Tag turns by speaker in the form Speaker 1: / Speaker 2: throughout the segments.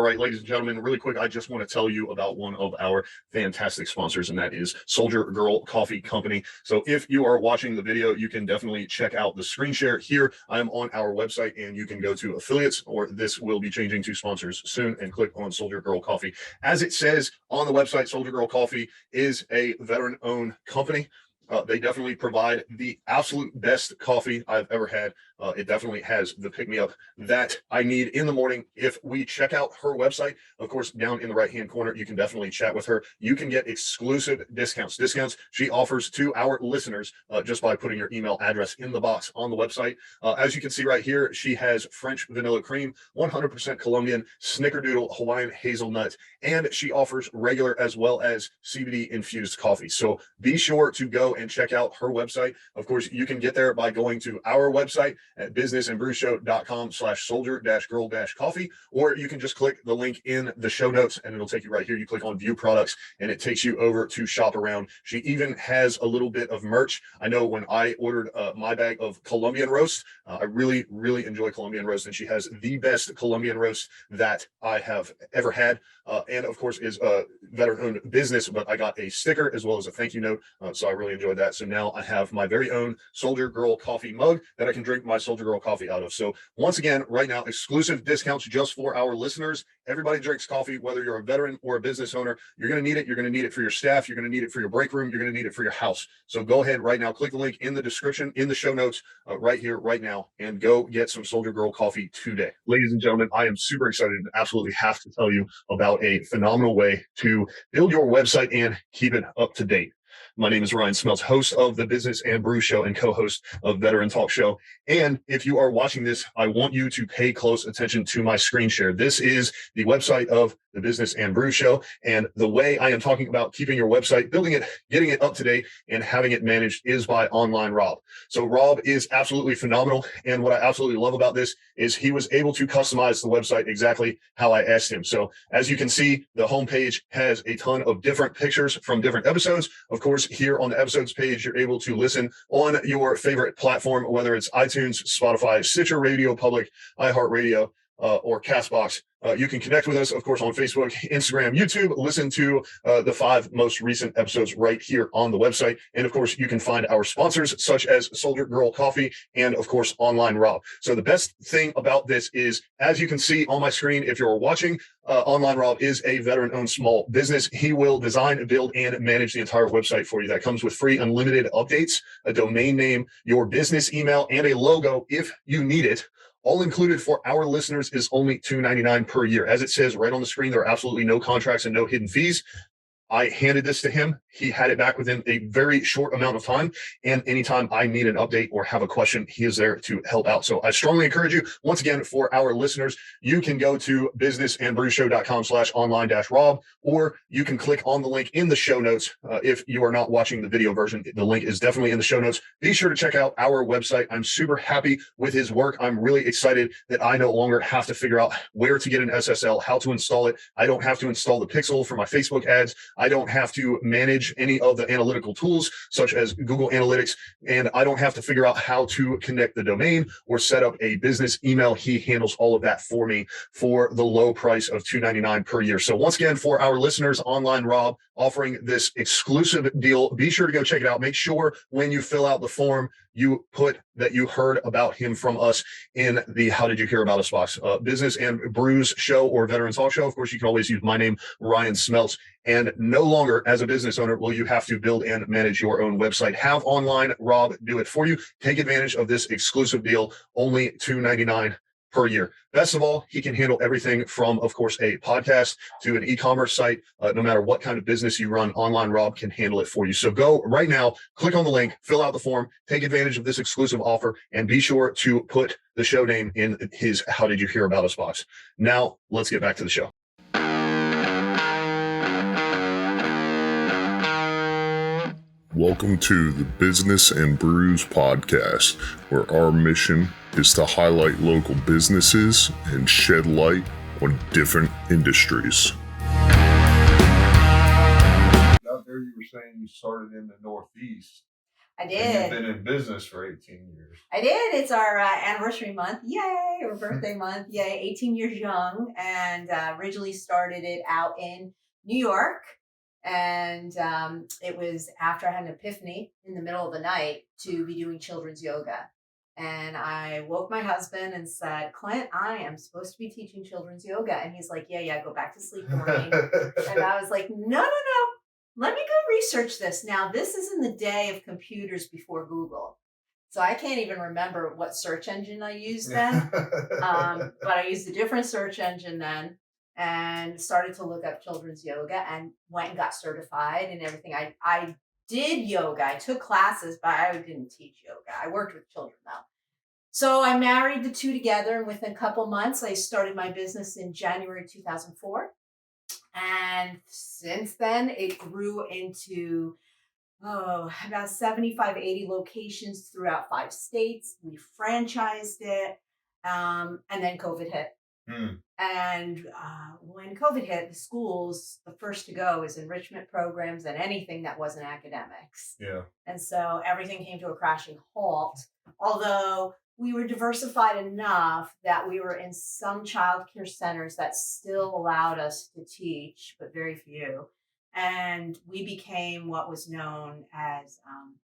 Speaker 1: right, ladies and gentlemen, really quick, I just want to tell you about one of our fantastic sponsors, and that is Soldier Girl Coffee Company. So if you are watching the video, you can definitely check out the screen share here. I am on our website, and you can go to affiliates, or this will be changing to sponsors soon, and click on Soldier Girl Coffee. As it says on the website, Soldier Girl Coffee is a veteran-owned company. They definitely provide the absolute best coffee I've ever had. It definitely has the pick-me-up that I need in the morning. If we check out her website, of course, down in the right-hand corner, you can definitely chat with her. You can get exclusive discounts she offers to our listeners just by putting your email address in the box on the website. As you can see right here, she has French vanilla cream, 100% Colombian, snickerdoodle Hawaiian hazelnut, and she offers regular as well as CBD-infused coffee. So be sure to go and check out her website. Of course, you can get there by going to our website at businessandbrewshow.com/soldier-girl-coffee, or you can just click the link in the show notes and it'll take you right here. You click on view products and it takes you over to shop around. She even has a little bit of merch. I know when I ordered my bag of Colombian roast, I really enjoy Colombian roast, and she has the best Colombian roast that I have ever had, and of course is a veteran-owned business, but I got a sticker as well as a thank you note, so I really enjoyed that. So now I have my very own Soldier Girl coffee mug that I can drink my Soldier Girl coffee out of. So once again, right now, exclusive discounts just for our listeners. Everybody drinks coffee, whether you're a veteran or a business owner. You're going to need it. You're going to need it for your staff. You're going to need it for your break room. You're going to need it for your house. So go ahead right now, click the link in the description, in the show notes, right here, right now, and go get some Soldier Girl coffee today. Ladies and gentlemen, I am super excited and absolutely have to tell you about a phenomenal way to build your website and keep it up to date. My name is Ryan Smeltz, host of the Business and Brews Show and co-host of Veteran Talk Show. And if you are watching this, I want you to pay close attention to my screen share. This is the website of the Business and Brews Show. And the way I am talking about keeping your website, building it, getting it up to date, and having it managed is by Online Rob. So Rob is absolutely phenomenal. And what I absolutely love about this is he was able to customize the website exactly how I asked him. So as you can see, the homepage has a ton of different pictures from different episodes. Of course, here on the episodes page, you're able to listen on your favorite platform, whether it's iTunes, Spotify, Stitcher Radio Public, iHeartRadio, or Castbox. You can connect with us, of course, on Facebook, Instagram, YouTube. Listen to the 5 most recent episodes right here on the website. And of course, you can find our sponsors such as Soldier Girl Coffee and, of course, Online Rob. So the best thing about this is, as you can see on my screen, if you're watching, Online Rob is a veteran-owned small business. He will design, build, and manage the entire website for you. That comes with free unlimited updates, a domain name, your business email, and a logo if you need it. All included for our listeners is only $2.99 per year. As it says right on the screen, there are absolutely no contracts and no hidden fees. I handed this to him. He had it back within a very short amount of time. And anytime I need an update or have a question, he is there to help out. So I strongly encourage you, once again, for our listeners, you can go to businessandbrewshow.com/online-rob, or you can click on the link in the show notes. If you are not watching the video version, the link is definitely in the show notes. Be sure to check out our website. I'm super happy with his work. I'm really excited that I no longer have to figure out where to get an SSL, how to install it. I don't have to install the pixel for my Facebook ads. I don't have to manage any of the analytical tools such as Google Analytics, and I don't have to figure out how to connect the domain or set up a business email. He handles all of that for me for the low price of $2.99 per year. So once again, for our listeners, Online Rob offering this exclusive deal. Be sure to go check it out. Make sure when you fill out the form, you put that you heard about him from us in the How Did You Hear About Us box. Business and Brews Show or Veteran Talk Show. Of course, you can always use my name, Ryan Smeltz. And no longer, as a business owner, will you have to build and manage your own website. Have Online Rob do it for you. Take advantage of this exclusive deal, only $2.99 per year. Best of all, he can handle everything from, of course, a podcast to an e-commerce site. No matter what kind of business you run, Online Rob can handle it for you. So go right now, click on the link, fill out the form, take advantage of this exclusive offer, and be sure to put the show name in his How Did You Hear About Us box. Now, let's get back to the show.
Speaker 2: Welcome to the Business and Brews podcast, where our mission is to highlight local businesses and shed light on different industries.
Speaker 1: Out there, you were saying you started in the Northeast.
Speaker 3: I
Speaker 1: And you've
Speaker 3: did.
Speaker 1: been in business for 18 years.
Speaker 3: I did. It's our anniversary month. Yay. Or birthday month. Yay. 18 years young. And originally started it out in New York. And it was after I had an epiphany in the middle of the night to be doing children's yoga. And I woke my husband and said, Clint, I am supposed to be teaching children's yoga. And he's like, yeah, go back to sleep, Doreen. And I was like, no. Let me go research this. Now, this is in the day of computers before Google. So I can't even remember what search engine I used then. But I used a different search engine then and started to look up children's yoga and went and got certified and everything. I did yoga. I took classes, but I didn't teach yoga. I worked with children though. So I married the two together, and within a couple months, I started my business in January 2004. And since then, it grew into about 75, 80 locations throughout 5 states. We franchised it, and then COVID hit. And when COVID hit, the schools, the first to go is enrichment programs and anything that wasn't academics.
Speaker 1: Yeah.
Speaker 3: And so everything came to a crashing halt. Although we were diversified enough that we were in some childcare centers that still allowed us to teach, but very few. And we became what was known as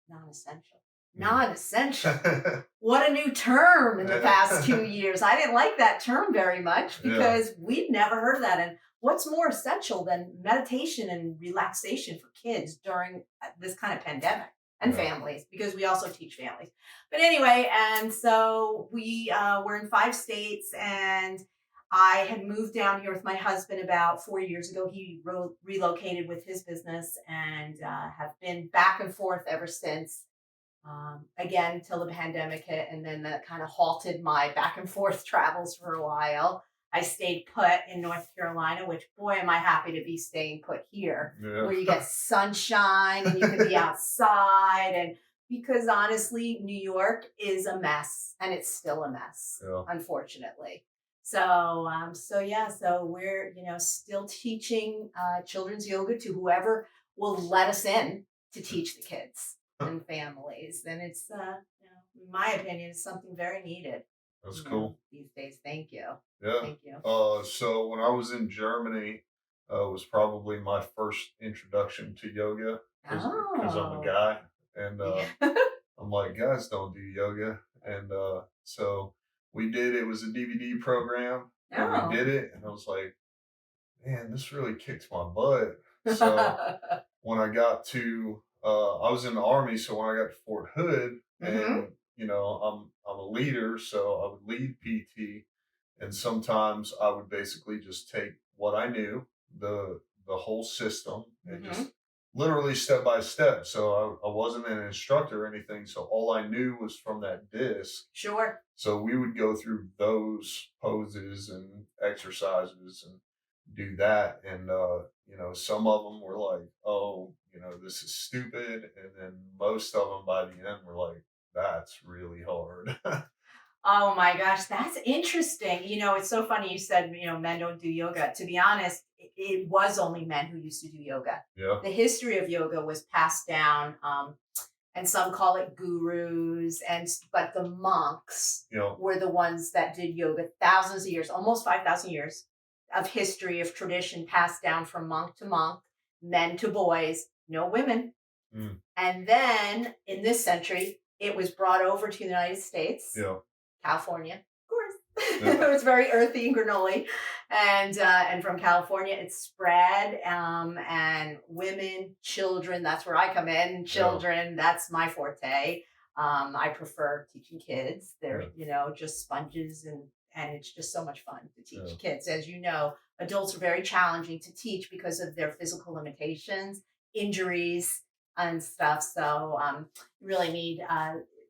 Speaker 3: non-essential. Non-essential. What a new term in the past 2 years. I didn't like that term very much because we'd never heard of that. And what's more essential than meditation and relaxation for kids during this kind of pandemic and families, because we also teach families. But anyway, and so we were in 5 states, and I had moved down here with my husband about 4 years ago. He relocated with his business and have been back and forth ever since. Again, till the pandemic hit, and then that kind of halted my back and forth travels for a while. I stayed put in North Carolina, which, boy, am I happy to be staying put here, where you get sunshine and you can be outside. And because honestly, New York is a mess, and it's still a mess, unfortunately. So we're, still teaching children's yoga to whoever will let us in to teach the kids and families. And it's, in my opinion, it's something very needed.
Speaker 1: That's cool.
Speaker 3: These days. Thank you.
Speaker 1: Yeah.
Speaker 3: Thank you.
Speaker 1: So when I was in Germany, was probably my first introduction to yoga because I'm a guy, and I'm like, guys don't do yoga. And so we did, it was a DVD program, and we did it, and I was like, man, this really kicks my butt. So when I got to I was in the Army, so when I got to Fort Hood, and I'm a leader, so I would lead PT, and sometimes I would basically just take what I knew, the whole system, and just literally step by step. So I wasn't an instructor or anything, so all I knew was from that disc.
Speaker 3: Sure.
Speaker 1: So we would go through those poses and exercises and do that, and some of them were like, oh, this is stupid, and then most of them by the end were like, that's really hard.
Speaker 3: Oh my gosh, that's interesting. It's so funny you said, men don't do yoga. To be honest, it was only men who used to do yoga.
Speaker 1: Yeah.
Speaker 3: The history of yoga was passed down, and some call it gurus, but the monks were the ones that did yoga thousands of years, almost 5,000 years of history, of tradition passed down from monk to monk, men to boys, no women. And then in this century, it was brought over to the United States, California, of course. It was very earthy and granola, and from California it spread. And women, children, that's where I come in. Children, that's my forte. I prefer teaching kids. They're just sponges, and it's just so much fun to teach kids. As you know, adults are very challenging to teach because of their physical limitations, injuries, and stuff. So you really need,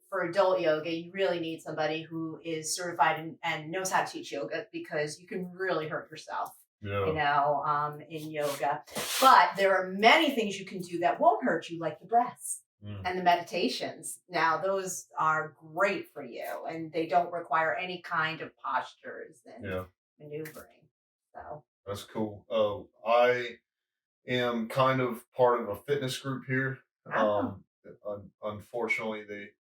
Speaker 3: for adult yoga, you really need somebody who is certified and knows how to teach yoga, because you can really hurt yourself, in yoga. But there are many things you can do that won't hurt you, like the breaths. And the meditations. Now, those are great for you, and they don't require any kind of postures and maneuvering. So
Speaker 1: that's cool. I am kind of part of a fitness group here.
Speaker 2: unfortunately, they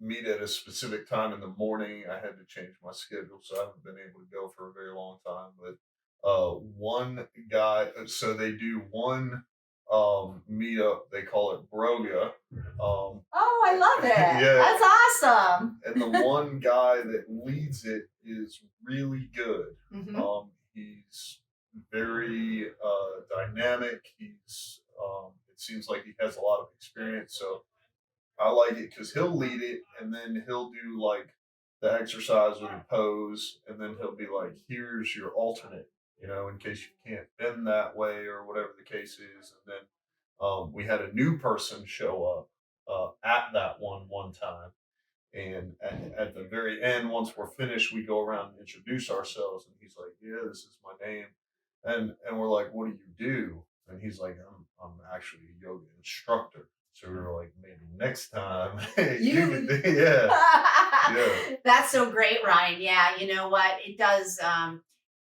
Speaker 2: meet at a specific time in the morning. I had to change my schedule, so I haven't been able to go for a very long time. But one guy, so they do one meetup. They call it Broga.
Speaker 3: Oh, I love it.
Speaker 2: Yeah.
Speaker 3: That's awesome.
Speaker 2: And the one guy that leads it is really good.
Speaker 3: Mm-hmm.
Speaker 2: He's very dynamic. It seems like he has a lot of experience. So I like it because he'll lead it, and then he'll do like the exercise with a pose, and then he'll be like, "Here's your alternate," in case you can't bend that way or whatever the case is. And then we had a new person show up at that one time. And at the very end, once we're finished, we go around and introduce ourselves. And he's like, "Yeah, this is my name." And we're like, "What do you do?" And he's like, I'm actually a yoga instructor." So we were like, maybe next time you can do, yeah.
Speaker 3: That's so great, Ryan. Yeah, you know what? It does.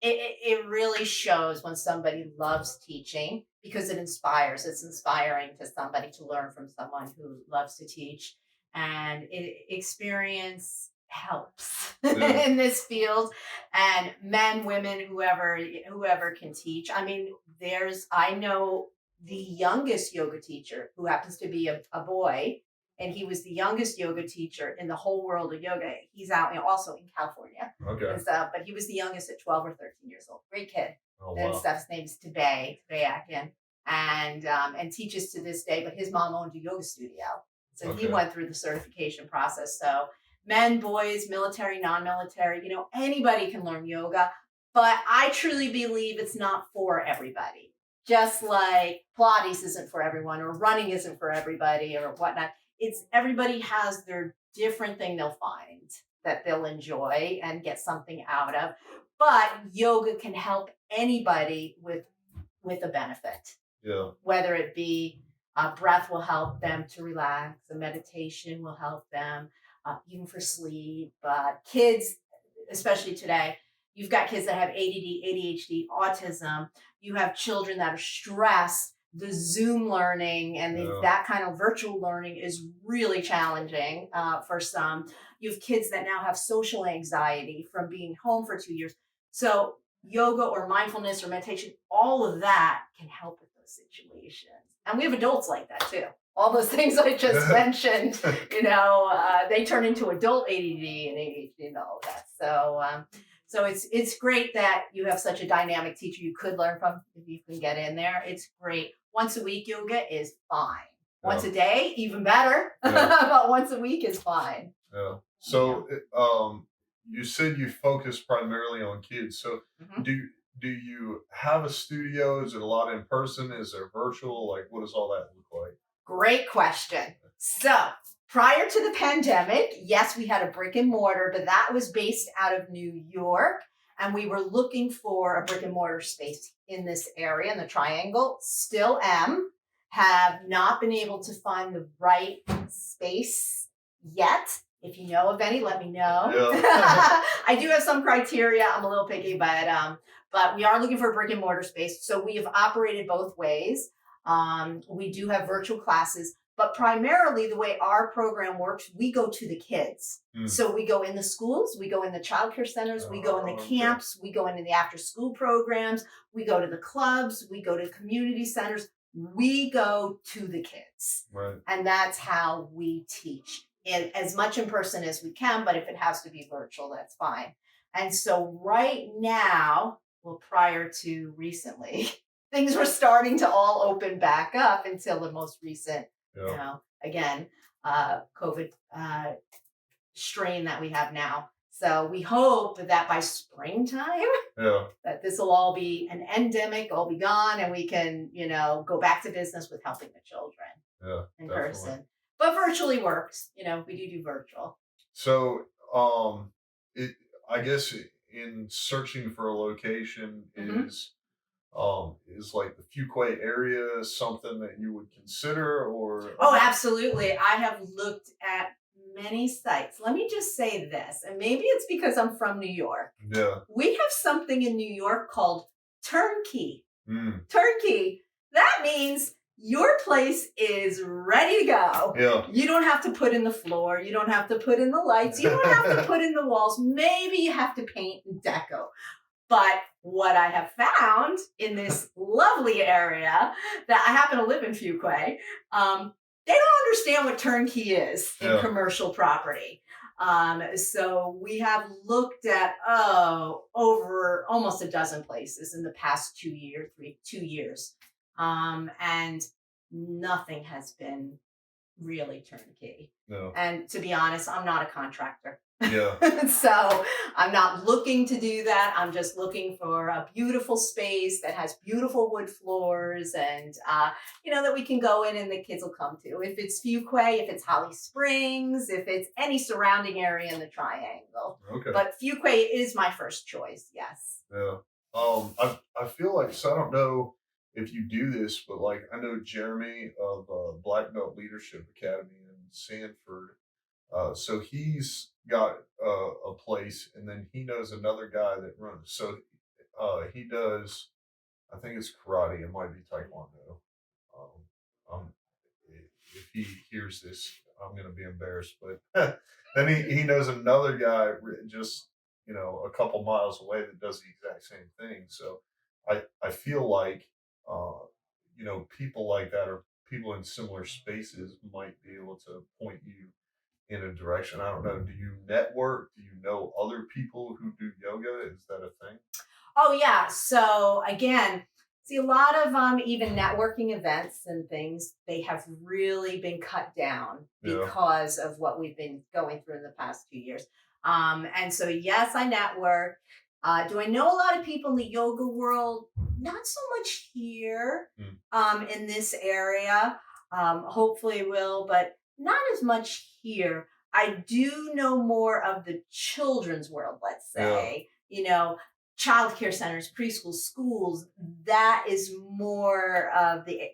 Speaker 3: It really shows when somebody loves teaching because it inspires. It's inspiring to somebody to learn from someone who loves to teach, and experience helps in this field. And men, women, whoever can teach. I mean, I know the youngest yoga teacher who happens to be a boy, and he was the youngest yoga teacher in the whole world of yoga. He's out also in California.
Speaker 2: Okay.
Speaker 3: And stuff, but he was the youngest at 12 or 13 years old. Great kid.
Speaker 2: Oh,
Speaker 3: And
Speaker 2: wow.
Speaker 3: stuff's name's Tabayakin, and teaches to this day. But his mom owned a yoga studio, so he
Speaker 2: Okay.
Speaker 3: went through the certification process. So men, boys, military, non-military, anybody can learn yoga. But I truly believe it's not for everybody. Just like Pilates isn't for everyone, or running isn't for everybody, or whatnot. It's everybody has their different thing they'll find that they'll enjoy and get something out of. But yoga can help anybody with a benefit.
Speaker 2: Yeah.
Speaker 3: Whether it be breath will help them to relax, a meditation will help them, even for sleep. Kids, especially today, you've got kids that have ADD, ADHD, autism. You have children that are stressed. The Zoom learning and that kind of virtual learning is really challenging for some. You have kids that now have social anxiety from being home for 2 years. So yoga or mindfulness or meditation, all of that can help with those situations. And we have adults like that too. All those things I just mentioned, they turn into adult ADD and ADHD and all of that. So it's great that you have such a dynamic teacher you could learn from if you can get in there. It's great. Once a week yoga is fine. Once a day, even better. But once a week is fine.
Speaker 2: Yeah. So you said you focus primarily on kids. So do you have a studio? Is it a lot in person? Is there virtual? Like, what does all that look like?
Speaker 3: Great question. So prior to the pandemic, yes, we had a brick and mortar, but that was based out of New York. And we were looking for a brick and mortar space in this area, in the Triangle. Still am. Have not been able to find the right space yet. If you know of any, let me know. Yeah. I do have some criteria. I'm a little picky, but we are looking for a brick and mortar space. So we have operated both ways. We do have virtual classes, but primarily the way our program works, we go to the kids. So we go in the schools, we go in the childcare centers, we go in the camps, we go into the after school programs, we go to the clubs, we go to community centers, we go to the kids.
Speaker 2: Right.
Speaker 3: And that's how we teach. As much in person as we can, but if it has to be virtual, that's fine. And so right now, well, prior to recently, things were starting to all open back up until the most recent, COVID strain that we have now. So we hope that by springtime, that this will all be an endemic, all be gone, and we can, go back to business with helping the children in person. But virtually works. We do virtual.
Speaker 2: So, I guess in searching for a location is like the Fuquay area something that you would consider, or?
Speaker 3: Oh, absolutely. I have looked at many sites. Let me just say this, and maybe it's because I'm from New York.
Speaker 2: Yeah.
Speaker 3: We have something in New York called turnkey. Turnkey. That means your place is ready to go.
Speaker 2: Yeah.
Speaker 3: You don't have to put in the floor. You don't have to put in the lights. You don't have to put in the walls. Maybe you have to paint and deco. But what I have found in this lovely area that I happen to live in Fuquay, they don't understand what turnkey is in commercial property. So we have looked at over almost a dozen places in the past 2 years, and nothing has been really turnkey.
Speaker 2: No.
Speaker 3: And to be honest, I'm not a contractor.
Speaker 2: Yeah.
Speaker 3: So I'm not looking to do that. I'm just looking for a beautiful space that has beautiful wood floors and, that we can go in and the kids will come to. If it's Fuquay, if it's Holly Springs, if it's any surrounding area in the triangle.
Speaker 2: Okay.
Speaker 3: But Fuquay is my first choice, yes.
Speaker 2: Yeah. I feel like, so I don't know if you do this, but like I know Jeremy of Black Belt Leadership Academy in Sanford. So he's got a place, and then he knows another guy that runs. So he does, I think it's karate. It might be taekwondo. Um, if he hears this, I'm going to be embarrassed. But then he knows another guy just a couple miles away that does the exact same thing. So I feel like people like that or people in similar spaces might be able to point you in a direction. I don't know. Do you network? Do you know other people who do yoga? Is that a thing?
Speaker 3: Oh yeah. So again, see a lot of even networking events and things, they have really been cut down because of what we've been going through in the past 2 years. And so yes, I network. Do I know a lot of people in the yoga world? Not so much here in this area. Hopefully will, but not as much here. I do know more of the children's world, let's say, childcare centers, preschools, schools. That is more of the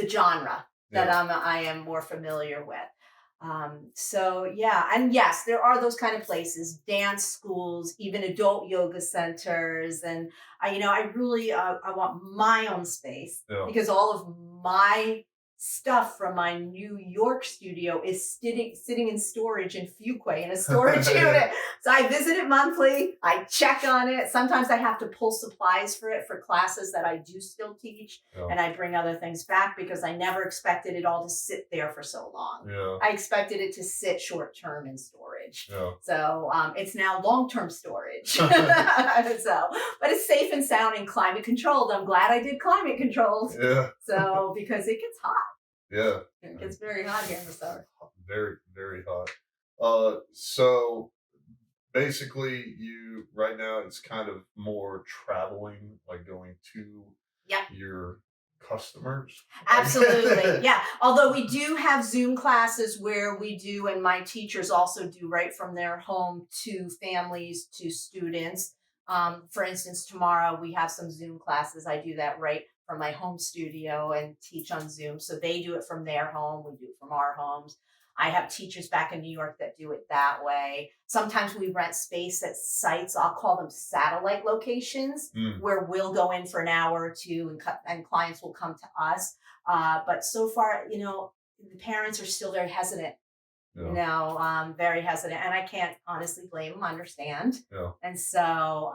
Speaker 3: genre that I am more familiar with. So yeah, and yes, there are those kind of places, dance schools, even adult yoga centers, and I really I want my own space because all of my stuff from my New York studio is sitting in storage in Fuquay in a storage unit. So I visit it monthly. I check on it. Sometimes I have to pull supplies for it for classes that I do still teach. And I bring other things back because I never expected it all to sit there for so long. I expected it to sit short term in storage. So it's now long-term storage. But it's safe and sound and climate controlled. I'm glad I did climate controlled. So because it gets hot. It gets very hot here in the summer.
Speaker 2: Very, very hot. So basically you right now it's kind of more traveling, like going to your customers.
Speaker 3: Absolutely. Yeah. Although we do have Zoom classes where we do, and my teachers also do right from their home to families, to students. For instance, tomorrow we have some Zoom classes. I do that right from my home studio and teach on Zoom. So they do it from their home. We do it from our homes. I have teachers back in New York that do it that way. Sometimes we rent space at sites. I'll call them satellite locations where we'll go in for an hour or two and clients will come to us. But so far, the parents are still very hesitant. Very hesitant. And I can't honestly blame them, understand. And so,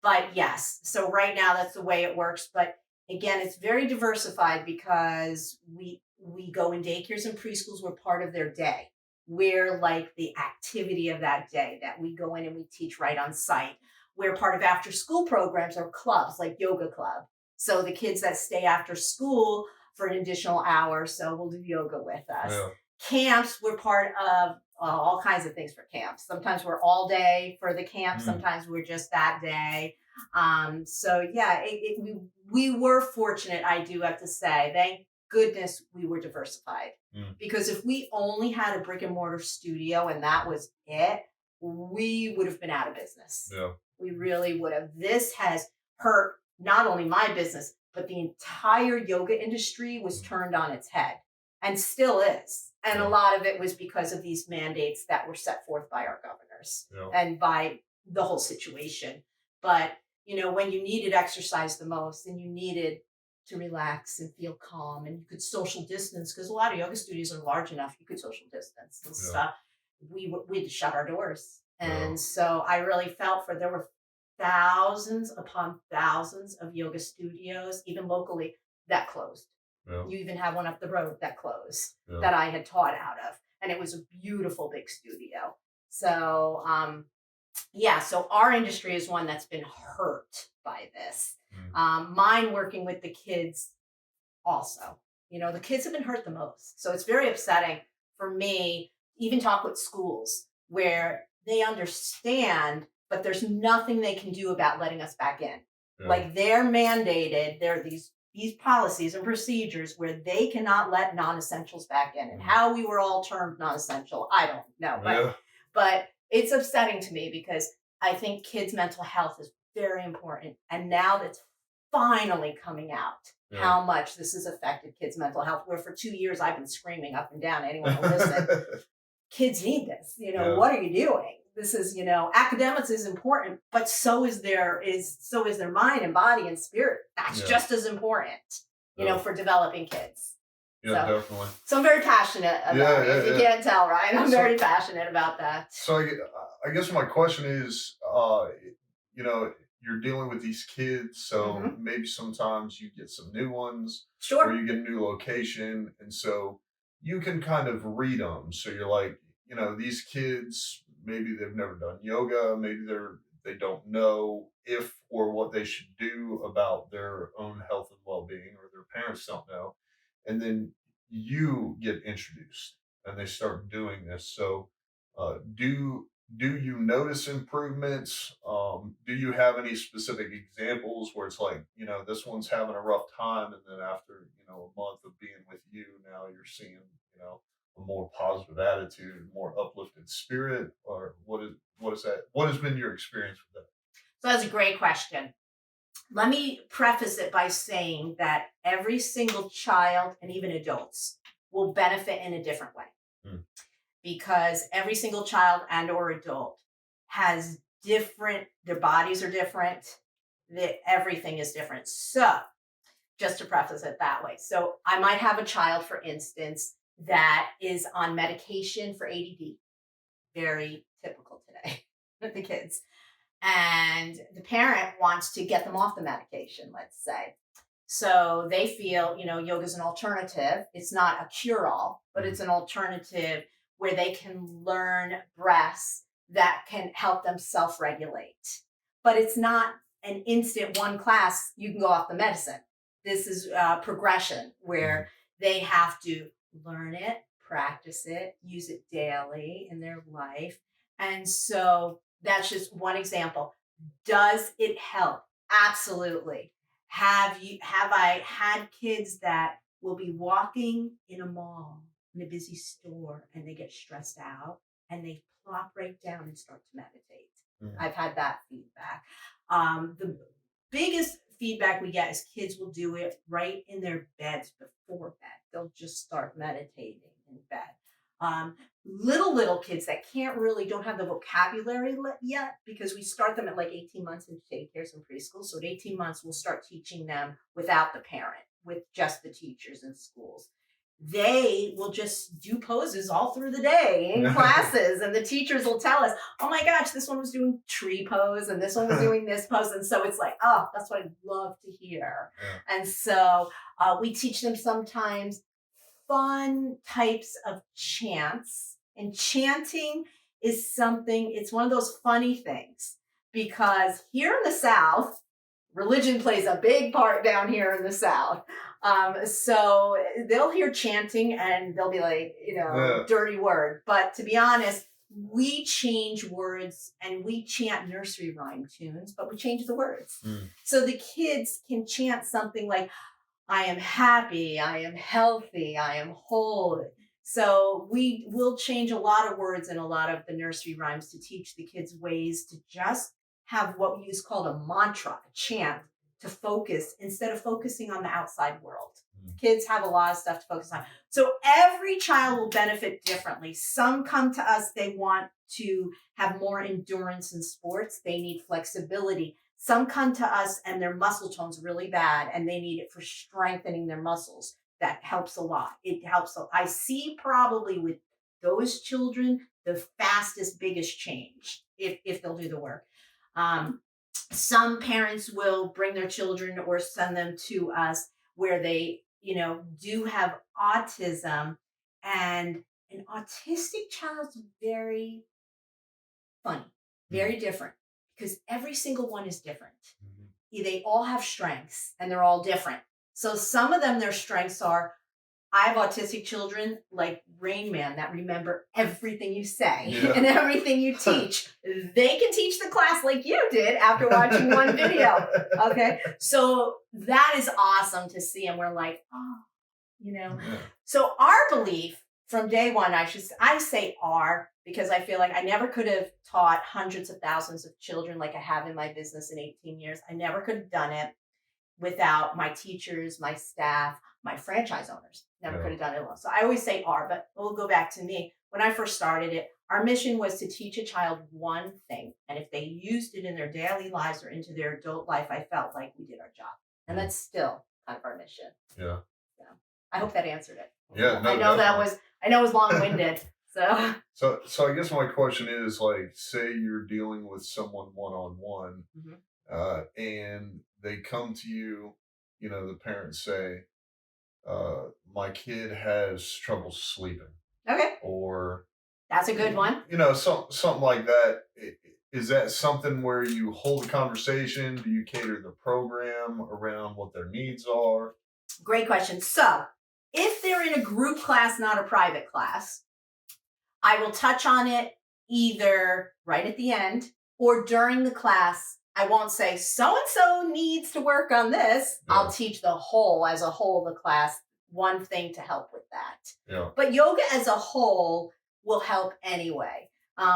Speaker 3: but yes, so right now that's the way it works. But again, it's very diversified because we go in daycares and preschools. We're part of their day. We're like the activity of that day that we go in and we teach right on site. We're part of after school programs or clubs like yoga club. So the kids that stay after school for an additional hour, so will do yoga with us. Camps, we're part of all kinds of things for camps. Sometimes we're all day for the camp. Sometimes we're just that day. So yeah, we were fortunate, I do have to say. Thank goodness we were diversified. Because if we only had a brick and mortar studio and that was it, we would have been out of business. We really would have. This has hurt not only my business, but the entire yoga industry was turned on its head and still is. And a lot of it was because of these mandates that were set forth by our governors and by the whole situation. But, when you needed exercise the most and you needed to relax and feel calm, and you could social distance because a lot of yoga studios are large enough. You could social distance and stuff. We had to shut our doors, and so I really felt for there were thousands upon thousands of yoga studios, even locally, that closed. You even have one up the road that closed that I had taught out of, and it was a beautiful big studio. So so our industry is one that's been hurt by this. Mine working with the kids also. The kids have been hurt the most. So it's very upsetting for me to even talk with schools where they understand, but there's nothing they can do about letting us back in. Like they're mandated, there are these policies and procedures where they cannot let non-essentials back in. And how we were all termed non-essential, I don't know. But it's upsetting to me because I think kids' mental health is very important. And now that's finally coming out how much this has affected kids' mental health, where for 2 years I've been screaming up and down, anyone who listen, kids need this. What are you doing? This is, academics is important, but so is their mind and body and spirit. That's just as important, for developing kids.
Speaker 2: Yeah, definitely.
Speaker 3: So I'm very passionate about it. You can't tell, right? I'm very passionate about that.
Speaker 2: So I guess my question is, you're dealing with these kids, so maybe sometimes you get some new ones, or you get a new location, and so you can kind of read them. So you're like, these kids, maybe they've never done yoga, maybe they don't know if or what they should do about their own health and well-being, or their parents don't know. And then you get introduced and they start doing this. So do you notice improvements? Do you have any specific examples where it's like, this one's having a rough time, and then after, a month of being with you, now you're seeing, a more positive attitude, more uplifted spirit? Or what is that? What has been your experience with that?
Speaker 3: So that's a great question. Let me preface it by saying that every single child and even adults will benefit in a different way. Because every single child and or adult has their bodies are different, everything is different. So just to preface it that way. So I might have a child, for instance, that is on medication for ADD. Very typical today with the kids. And the parent wants to get them off the medication, let's say. So they feel, yoga is an alternative. It's not a cure-all, but it's an alternative where they can learn breaths that can help them self-regulate. But it's not an instant one class, you can go off the medicine. This is progression where they have to learn it, practice it, use it daily in their life. And so that's just one example. Does it help? Absolutely. Have I had kids that will be walking in a mall, in a busy store, and they get stressed out and they plop right down and start to meditate? I've had that feedback. The biggest feedback we get is kids will do it right in their beds before bed. They'll just start meditating in bed. Little kids that don't have the vocabulary yet, because we start them at like 18 months in daycares and preschools. So at 18 months, we'll start teaching them without the parent, with just the teachers in schools. They will just do poses all through the day in classes, and the teachers will tell us, oh my gosh, this one was doing tree pose and this one was doing this pose. And so it's like, oh, that's what I'd love to hear. And so we teach them sometimes fun types of chants. And chanting is it's one of those funny things, because here in the South, religion plays a big part down here in the South. So they'll hear chanting and they'll be like, dirty word. But to be honest, we change words and we chant nursery rhyme tunes, but we change the words. So the kids can chant something like, I am happy, I am healthy, I am whole. So we will change a lot of words in a lot of the nursery rhymes to teach the kids ways to just have what we use called a mantra, a chant, to focus instead of focusing on the outside world. Kids have a lot of stuff to focus on. So every child will benefit differently. Some come to us, they want to have more endurance in sports. They need flexibility. Some come to us and their muscle tone's really bad and they need it for strengthening their muscles. That helps a lot. It helps. I see probably with those children the fastest, biggest change if they'll do the work. Some parents will bring their children or send them to us where they, do have autism, and an autistic child's very funny, very different, because every single one is different. They all have strengths and they're all different. So some of them, their strengths are, I have autistic children like Rain Man that remember everything you say and everything you teach. They can teach the class like you did after watching one video. Okay. So that is awesome to see. And we're like, So our belief from day one, I say our, because I feel like I never could have taught hundreds of thousands of children like I have in my business in 18 years. I never could have done it without my teachers, my staff, my franchise owners. Never could have done it alone. So I always say our, but we'll go back to me. When I first started it, our mission was to teach a child one thing. And if they used it in their daily lives or into their adult life, I felt like we did our job. And that's still kind of our mission.
Speaker 2: Yeah.
Speaker 3: So I hope that answered it.
Speaker 2: Yeah. No,
Speaker 3: I know it was long-winded.
Speaker 2: So I guess my question is, like, say you're dealing with someone one-on-one, and they come to you, the parents say, my kid has trouble sleeping.
Speaker 3: Okay.
Speaker 2: Or
Speaker 3: that's a good one.
Speaker 2: Something like that. Is that something where you hold a conversation? Do you cater the program around what their needs are?
Speaker 3: Great question. So if they're in a group class, not a private class, I will touch on it either right at the end or during the class. I won't say so-and-so needs to work on this. Yeah. I'll teach the whole the class, one thing to help with that.
Speaker 2: Yeah.
Speaker 3: But yoga as a whole will help anyway.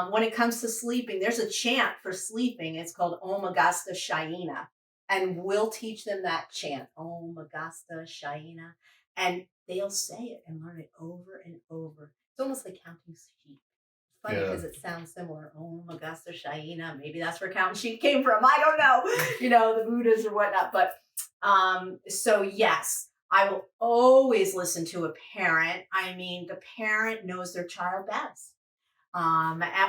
Speaker 3: When it comes to sleeping, there's a chant for sleeping. It's called Om Agastha Shayina. And we'll teach them that chant, Om Agastha Shayina. And they'll say it and learn it over and over. It's almost like counting sheep. Funny because it sounds similar. Om Agastha Shayina. Maybe that's where counting sheep came from. I don't know. The Buddhas or whatnot. But so yes, I will always listen to a parent. I mean, the parent knows their child best.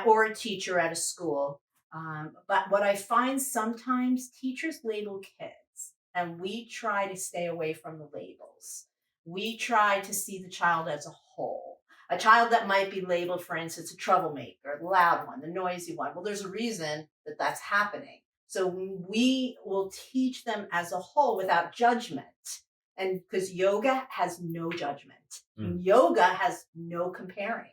Speaker 3: Or a teacher at a school. But what I find sometimes teachers label kids, and we try to stay away from the labels. We try to see the child as a whole. A child that might be labeled, for instance, a troublemaker, the loud one, the noisy one. Well, there's a reason that that's happening. So we will teach them as a whole without judgment. And because yoga has no judgment. Yoga has no comparing.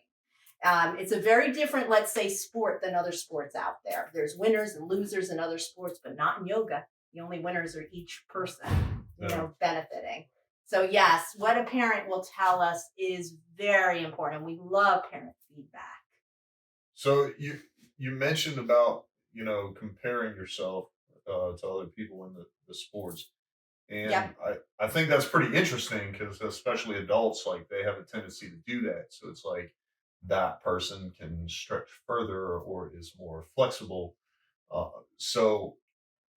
Speaker 3: It's a very different, let's say, sport than other sports out there. There's winners and losers in other sports, but not in yoga. The only winners are each person, benefiting. So yes, what a parent will tell us is very important. We love parent feedback.
Speaker 2: So you mentioned about, comparing yourself to other people in the sports. And I think that's pretty interesting because especially adults, like they have a tendency to do that. So it's like that person can stretch further or is more flexible. So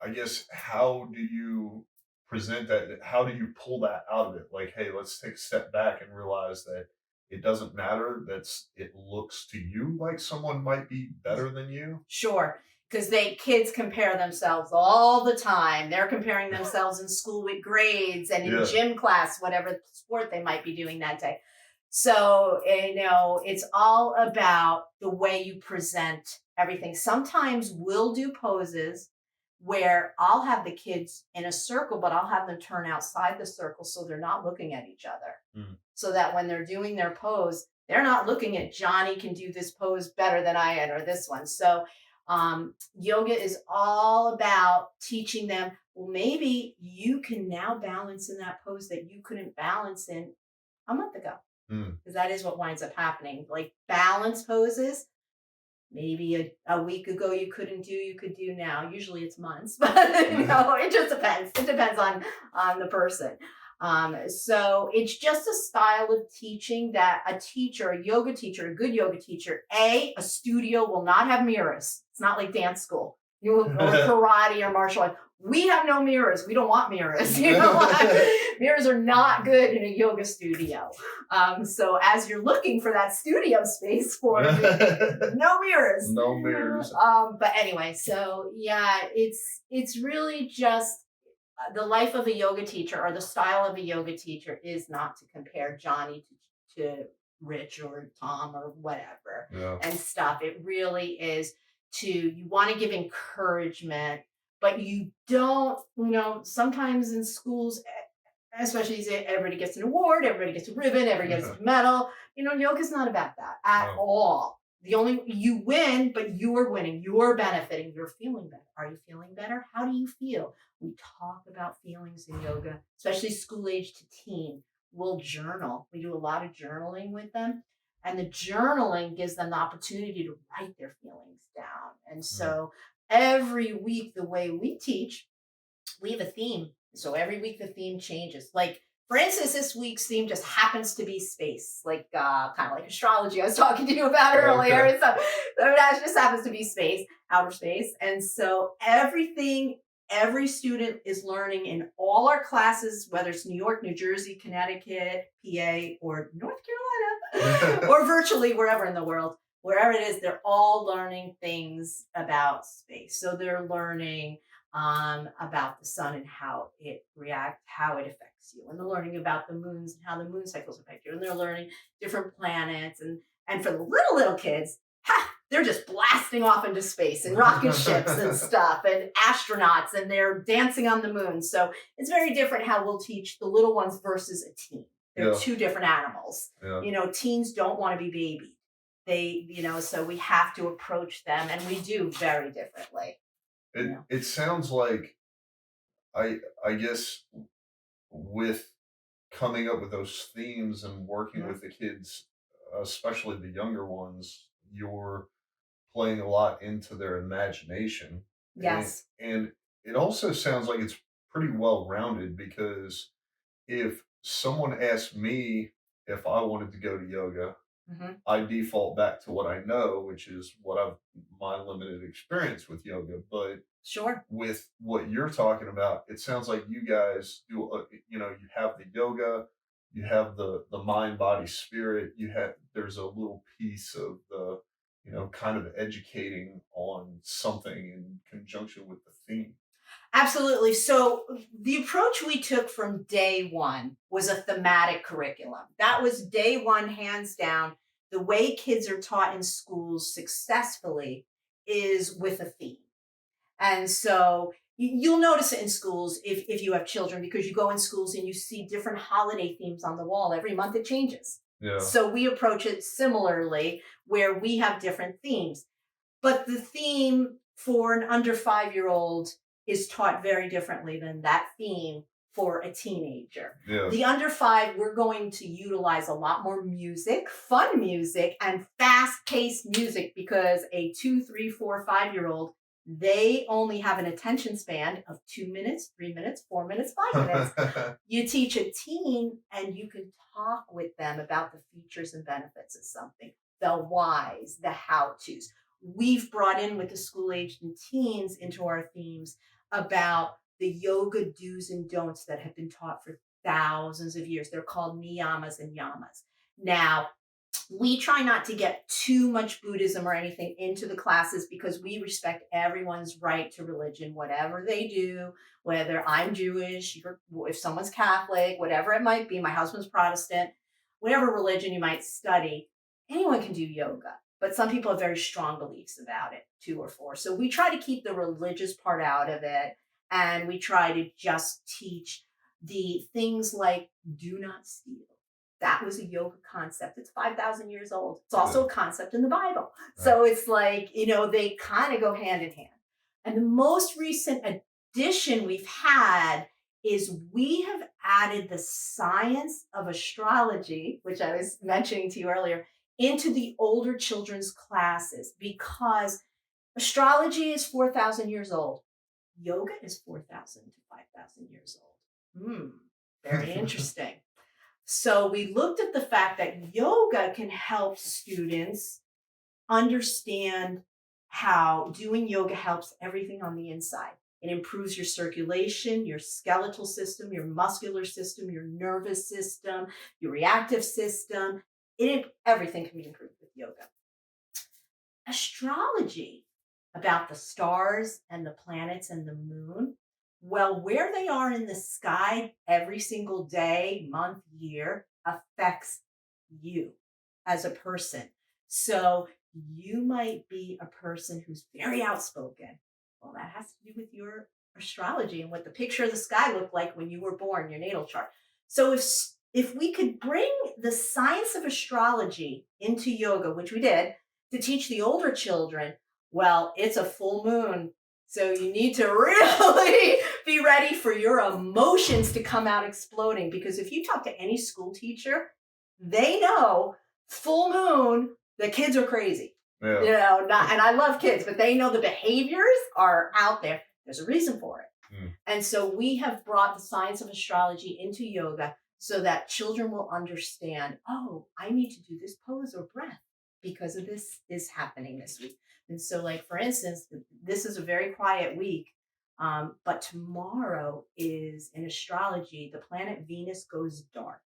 Speaker 2: I guess how do you present that? How do you pull that out of it? Like, hey, let's take a step back and realize that it doesn't matter. It looks to you like someone might be better than you.
Speaker 3: Sure. Because kids compare themselves all the time. They're comparing themselves in school with grades and in gym class, whatever sport they might be doing that day. So, it's all about the way you present everything. Sometimes we'll do poses where I'll have the kids in a circle, but I'll have them turn outside the circle so they're not looking at each other. So that when they're doing their pose, they're not looking at Johnny can do this pose better than I am or this one. So yoga is all about teaching them, well, maybe you can now balance in that pose that you couldn't balance in a month ago. Because that is what winds up happening. Like balance poses, maybe a week ago you couldn't do, you could do now. Usually it's months, but it just depends. It depends on the person. So it's just a style of teaching that a teacher, a yoga teacher, a good yoga teacher, a studio will not have mirrors. It's not like dance school. or karate or martial arts. We have no mirrors. We don't want mirrors. You know, mirrors are not good in a yoga studio. So as you're looking for that studio space for no mirrors.
Speaker 2: No mirrors.
Speaker 3: But anyway, so yeah, it's really just the life of a yoga teacher, or the style of a yoga teacher, is not to compare Johnny to Rich or Tom or whatever and stuff. It really is you want to give encouragement, but you don't, sometimes in schools, especially everybody gets an award, everybody gets a ribbon, everybody gets a medal. Yoga's not about that at all. The only, you win, but you're winning, you're benefiting, you're feeling better. Are you feeling better? How do you feel? We talk about feelings in yoga, especially school age to teen. We'll journal. We do a lot of journaling with them. And the journaling gives them the opportunity to write their feelings down. And so every week, the way we teach, we have a theme. So every week the theme changes. Like, for instance, this week's theme just happens to be space, like kind of like astrology I was talking to you about earlier. Okay. So that just happens to be space, outer space. And so every student is learning in all our classes, whether it's New York, New Jersey, Connecticut, PA, or North Carolina, or virtually wherever in the world, wherever it is, they're all learning things about space. So they're learning about the sun and how it reacts, how it affects you. And they're learning about the moons and how the moon cycles affect you. And they're learning different planets. And for the little kids, they're just blasting off into space and rocket ships and stuff and astronauts, and they're dancing on the moon. So it's very different how we'll teach the little ones versus a teen. They're two different animals. Yeah. Teens don't want to be babied. They, so we have to approach them, and we do very differently.
Speaker 2: It sounds like, I guess, with coming up with those themes and working with the kids, especially the younger ones, you're playing a lot into their imagination.
Speaker 3: Yes.
Speaker 2: And it also sounds like it's pretty well rounded, because if someone asked me if I wanted to go to yoga, I default back to what I know, which is my limited experience with yoga. But
Speaker 3: sure,
Speaker 2: with what you're talking about, it sounds like you guys do, you have the yoga, you have the mind, body, spirit, there's a little piece of the, kind of educating on something in conjunction with the theme.
Speaker 3: Absolutely. So the approach we took from day one was a thematic curriculum. That was day one, hands down. The way kids are taught in schools successfully is with a theme. And so you'll notice it in schools if you have children, because you go in schools and you see different holiday themes on the wall. Every month it changes. Yeah. So we approach it similarly, where we have different themes. But the theme for an under 5-year-old is taught very differently than that theme for a teenager. Yeah. The under 5, we're going to utilize a lot more music, fun music, and fast-paced music, because a 2, 3, 4, 5-year-old, they only have an attention span of 2 minutes, 3 minutes, 4 minutes, 5 minutes. You teach a teen and you can talk with them about the features and benefits of something, the whys, the how-tos. We've brought in with the school-aged and teens into our themes about the yoga do's and don'ts that have been taught for thousands of years. They're called niyamas and yamas. Now, we try not to get too much Buddhism or anything into the classes, because we respect everyone's right to religion, whatever they do, whether I'm Jewish, if someone's Catholic, whatever it might be, my husband's Protestant, whatever religion you might study, anyone can do yoga. But some people have very strong beliefs about it, 2 or 4. So we try to keep the religious part out of it. And we try to just teach the things like do not steal. That was a yoga concept. It's 5,000 years old. It's also a concept in the Bible. Right. So it's like, they kind of go hand in hand. And the most recent addition we've had is we have added the science of astrology, which I was mentioning to you earlier, into the older children's classes, because astrology is 4,000 years old. Yoga is 4,000 to 5,000 years old. Very interesting. So we looked at the fact that yoga can help students understand how doing yoga helps everything on the inside. It improves your circulation, your skeletal system, your muscular system, your nervous system, your reactive system. Everything can be improved with yoga. Astrology, about the stars and the planets and the moon. Well, where they are in the sky every single day, month, year affects you as a person. So you might be a person who's very outspoken. Well, that has to do with your astrology and what the picture of the sky looked like when you were born, your natal chart. So if we could bring the science of astrology into yoga, which we did, to teach the older children, well, it's a full moon. So you need to really be ready for your emotions to come out exploding. Because if you talk to any school teacher, they know full moon, the kids are crazy.
Speaker 2: Yeah.
Speaker 3: You know, and I love kids, but they know the behaviors are out there. There's a reason for it. And so we have brought the science of astrology into yoga so that children will understand, oh, I need to do this pose or breath because of this is happening this week. And so, like, for instance, this is a very quiet week, but tomorrow is in astrology, the planet Venus goes dark.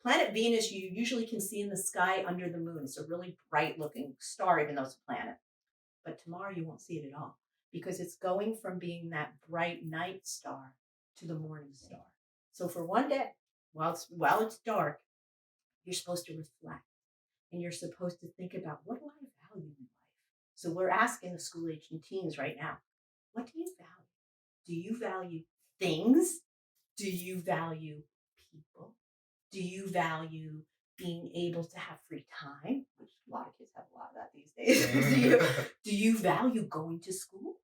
Speaker 3: Planet Venus, you usually can see in the sky under the moon. It's a really bright looking star, even though it's a planet. But tomorrow you won't see it at all because it's going from being that bright night star to the morning star. So for one day, while it's dark, you're supposed to reflect and you're supposed to think about, what do I value in life? So we're asking the school age and teens right now, what do you value? Do you value things? Do you value people? Do you value being able to have free time? Which a lot of kids have a lot of that these days. do you value going to school?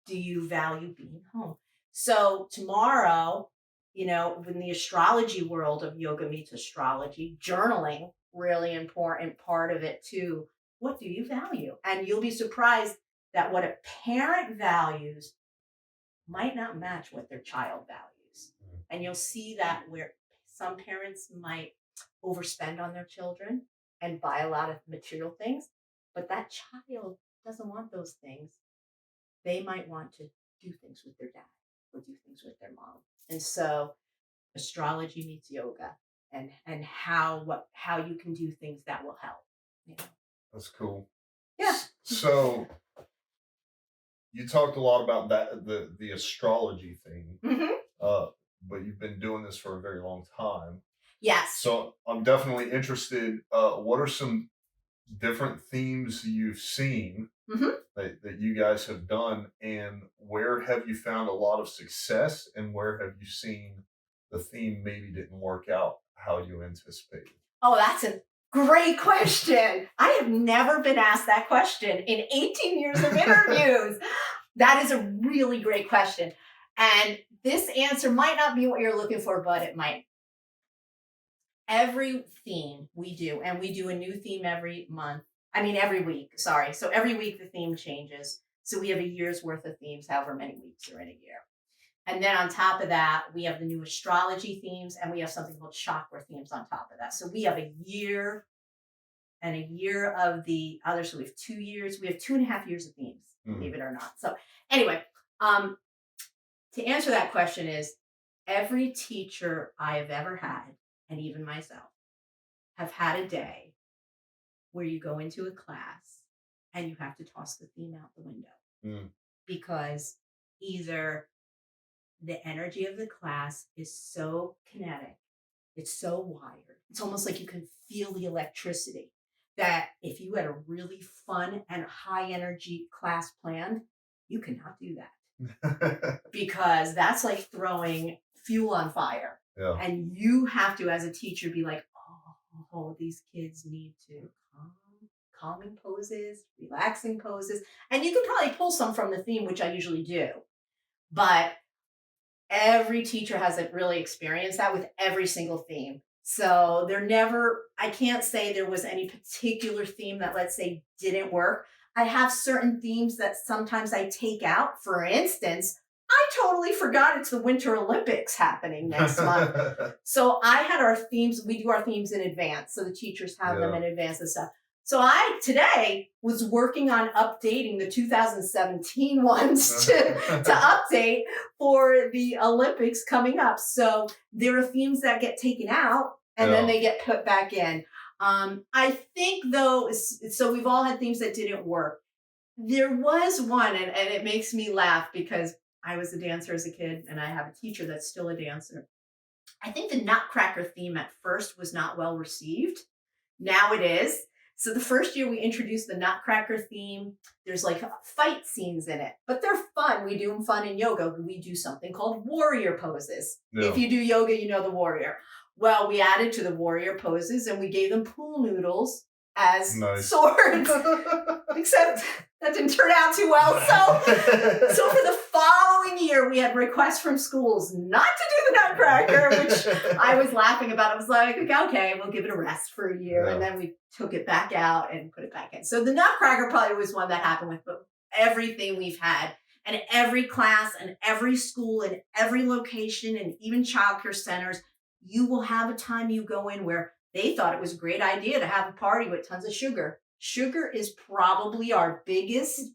Speaker 3: Do you value being home? So tomorrow, you know, in the astrology world of yoga meets astrology, journaling, really important part of it too. What do you value? And you'll be surprised that what a parent values might not match what their child values. And you'll see that where some parents might overspend on their children and buy a lot of material things, but that child doesn't want those things. They might want to do things with their dad or do things with their mom. And so astrology meets yoga and how you can do things that will help. You know?
Speaker 2: That's cool.
Speaker 3: Yeah.
Speaker 2: So you talked a lot about that the astrology thing. But you've been doing this for a very long time.
Speaker 3: Yes.
Speaker 2: So I'm definitely interested. What are some different themes you've seen that you guys have done, and where have you found a lot of success, and where have you seen the theme maybe didn't work out how you anticipated?
Speaker 3: Oh, that's a great question. I have never been asked that question in 18 years of interviews. That is a really great question. And this answer might not be what you're looking for, but it might. Every theme we do, and we do a new theme every week, sorry. So every week the theme changes. So we have a year's worth of themes, however many weeks are in a year. And then on top of that, we have the new astrology themes, and we have something called chakra themes on top of that. So we have a year and a year of the other. So we have 2 years. We have 2.5 years of themes, believe it or not. So anyway, to answer that question is every teacher I have ever had, and even myself, have had a day where you go into a class and you have to toss the theme out the window because either the energy of the class is so kinetic, it's so wired, it's almost like you can feel the electricity, that if you had a really fun and high energy class planned, you cannot do that because that's like throwing fuel on fire.
Speaker 2: Yeah.
Speaker 3: And you have to, as a teacher, be like, oh, these kids need to calming poses, relaxing poses. And you can probably pull some from the theme, which I usually do. But every teacher hasn't really experienced that with every single theme. So I can't say there was any particular theme that, let's say, didn't work. I have certain themes that sometimes I take out. For instance, I totally forgot it's the Winter Olympics happening next month. So I had our themes, we do our themes in advance. So the teachers have them in advance and stuff. So I today was working on updating the 2017 ones to update for the Olympics coming up. So there are themes that get taken out and then they get put back in. I think though, so we've all had themes that didn't work. There was one, and it makes me laugh because I was a dancer as a kid and I have a teacher that's still a dancer. I think the Nutcracker theme at first was not well received. Now it is. So the first year we introduced the Nutcracker theme, there's like fight scenes in it, but they're fun. We do them fun in yoga. We do something called warrior poses.
Speaker 2: Yeah.
Speaker 3: If you do yoga, you know the warrior. Well, we added to the warrior poses and we gave them pool noodles as swords, except that didn't turn out too well. So for the following year, we had requests from schools not to do the Nutcracker, which I was laughing about. I was like, okay, we'll give it a rest for a year. And then we took it back out and put it back in. So the Nutcracker probably was one that happened with everything we've had. And every class and every school and every location and even childcare centers, you will have a time you go in where they thought it was a great idea to have a party with tons of sugar. Sugar is probably our biggest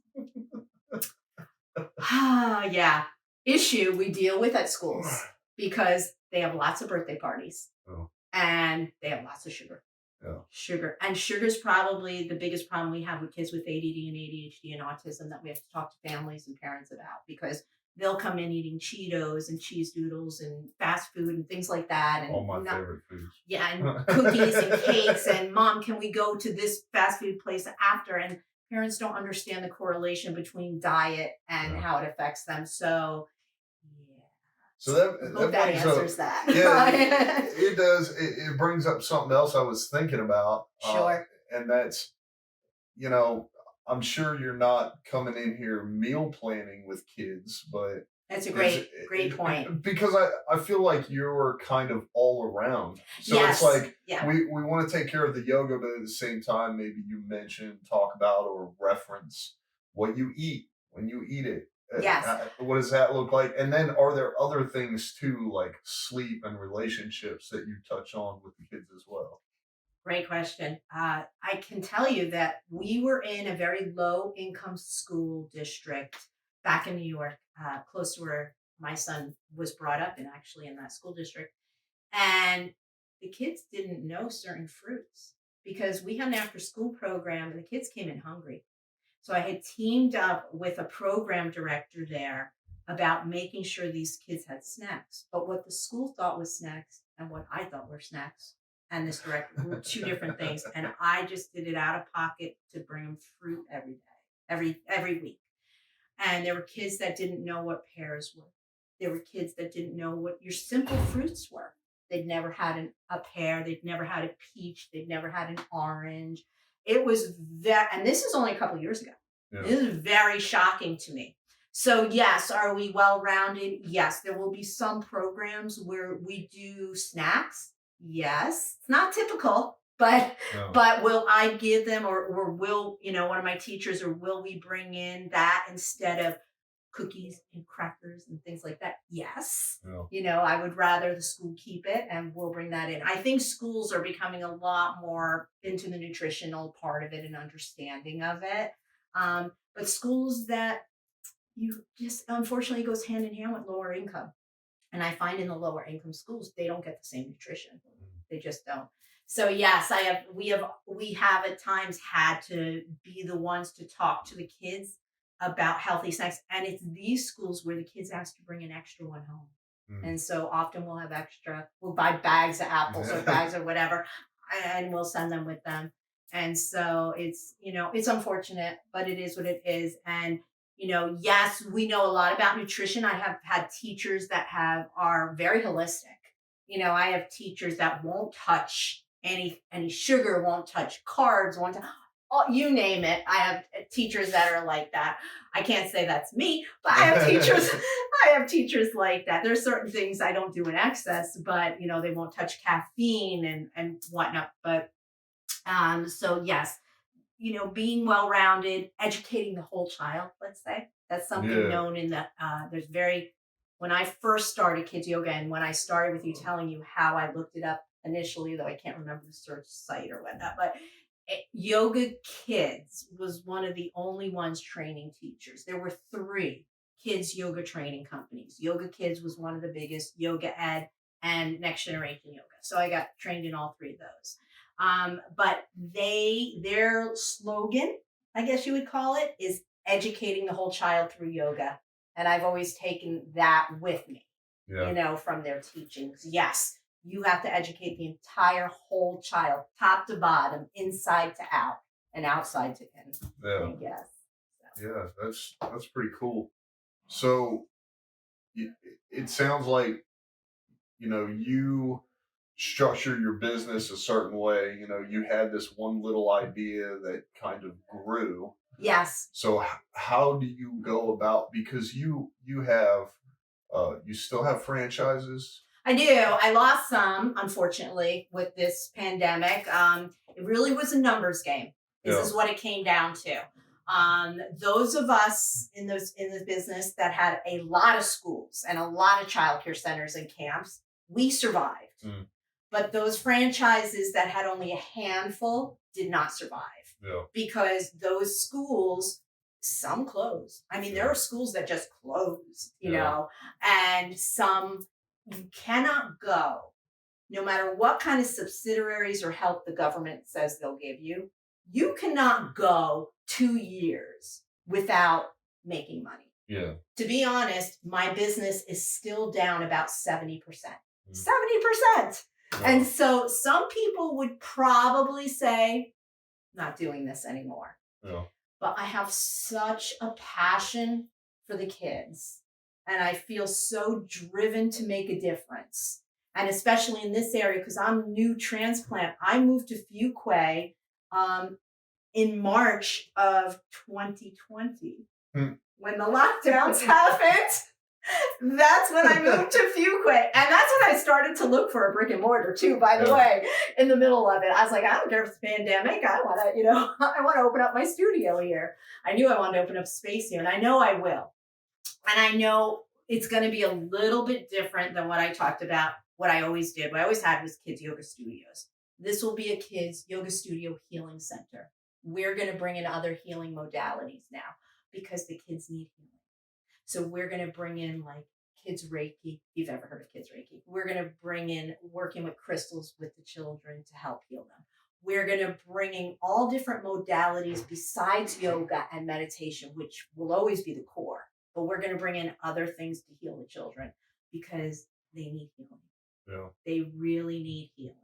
Speaker 3: issue we deal with at schools because they have lots of birthday parties and they have lots of sugar. Sugar. And sugar is probably the biggest problem we have with kids with ADD and ADHD and autism that we have to talk to families and parents about because they'll come in eating Cheetos and cheese doodles and fast food and things like that. And
Speaker 2: all my favorite foods.
Speaker 3: Yeah, and cookies and cakes. And Mom, can we go to this fast food place after? And parents don't understand the correlation between diet and how it affects them. So,
Speaker 2: So that
Speaker 3: answers that.
Speaker 2: Yeah, it does. It brings up something else I was thinking about.
Speaker 3: Sure.
Speaker 2: And that's, I'm sure you're not coming in here meal planning with kids, but
Speaker 3: that's a great point.
Speaker 2: Because I feel like you're kind of all around. So it's like we want to take care of the yoga, but at the same time, maybe you talk about or reference what you eat when you eat it.
Speaker 3: Yes.
Speaker 2: What does that look like? And then are there other things too, like sleep and relationships that you touch on with the kids as well?
Speaker 3: Great question. I can tell you that we were in a very low income school district back in New York, close to where my son was brought up actually in that school district. And the kids didn't know certain fruits because we had an after school program and the kids came in hungry. So I had teamed up with a program director there about making sure these kids had snacks. But what the school thought was snacks and what I thought were snacks and this director were two different things. And I just did it out of pocket to bring them fruit every day, every week. And there were kids that didn't know what pears were. There were kids that didn't know what your simple fruits were. They'd never had a pear. They'd never had a peach. They'd never had an orange. It was and this is only a couple of years ago. Yeah. This is very shocking to me. So yes, are we well-rounded? Yes, there will be some programs where we do snacks. Yes, it's not typical, but will I give them or will, one of my teachers, or will we bring in that instead of cookies and crackers and things like that? Yes. Yeah. I would rather the school keep it and we'll bring that in. I think schools are becoming a lot more into the nutritional part of it and understanding of it. But schools that you just unfortunately goes hand in hand with lower income. And I find in the lower income schools, they don't get the same nutrition. They just don't. So yes, we have at times had to be the ones to talk to the kids about healthy snacks. And it's these schools where the kids ask to bring an extra one home. And so often we'll buy bags of apples or bags or whatever, and we'll send them with them. And so it's unfortunate, but it is what it is. And, yes, we know a lot about nutrition. I have had teachers that are very holistic. I have teachers that won't touch any sugar, won't touch carbs, you name it. I have teachers that are like that. I can't say that's me, but I have teachers like that. There's certain things I don't do in excess, but they won't touch caffeine and whatnot. But so yes, being well-rounded, educating the whole child, let's say, that's something known in the when I first started kids yoga, and when I started with you telling you how I looked it up initially, though I can't remember the search site or whatnot, but Yoga Kids was one of the only ones training teachers. There were 3 kids yoga training companies. Yoga Kids was one of the biggest, Yoga Ed, and Next Generation Yoga. So I got trained in all 3 of those. But their slogan, I guess you would call it, is educating the whole child through yoga. And I've always taken that with me, from their teachings. Yes, you have to educate the entire whole child, top to bottom, inside to out, and outside to in.
Speaker 2: Yeah.
Speaker 3: Yes. So.
Speaker 2: Yeah, that's pretty cool. So it sounds like, you structure your business a certain way. You had this one little idea that kind of grew.
Speaker 3: Yes.
Speaker 2: So how do you go about, because you have, you still have franchises?
Speaker 3: I do. I lost some, unfortunately, with this pandemic. It really was a numbers game. This is what it came down to. Those of us in the business that had a lot of schools and a lot of childcare centers and camps, we survived. But those franchises that had only a handful did not survive. Because those schools, some closed. I mean, there are schools that just closed, and some you cannot go, no matter what kind of subsidiaries or help the government says they'll give you. You cannot go 2 years without making money.
Speaker 2: Yeah.
Speaker 3: To be honest, my business is still down about 70%. 70%.
Speaker 2: Yeah.
Speaker 3: And so some people would probably say, not doing this anymore.
Speaker 2: Yeah.
Speaker 3: But I have such a passion for the kids, and I feel so driven to make a difference. And especially in this area, because I'm new transplant, I moved to Fuquay in March of 2020. When the lockdowns happened, that's when I moved to Fuquay. And that's when I started to look for a brick and mortar too, by the way, in the middle of it. I was like, I don't care if it's a pandemic. I want to, I want to open up my studio here. I knew I wanted to open up space here, and I know I will. And I know it's going to be a little bit different than what I talked about, what I always did. What I always had was kids yoga studios. This will be a kids yoga studio healing center. We're going to bring in other healing modalities now because the kids need healing. So we're going to bring in like kids Reiki. If you've ever heard of kids Reiki. We're going to bring in working with crystals with the children to help heal them. We're going to bring in all different modalities besides yoga and meditation, which will always be the core. But we're going to bring in other things to heal the children because they need healing.
Speaker 2: Yeah.
Speaker 3: They really need healing.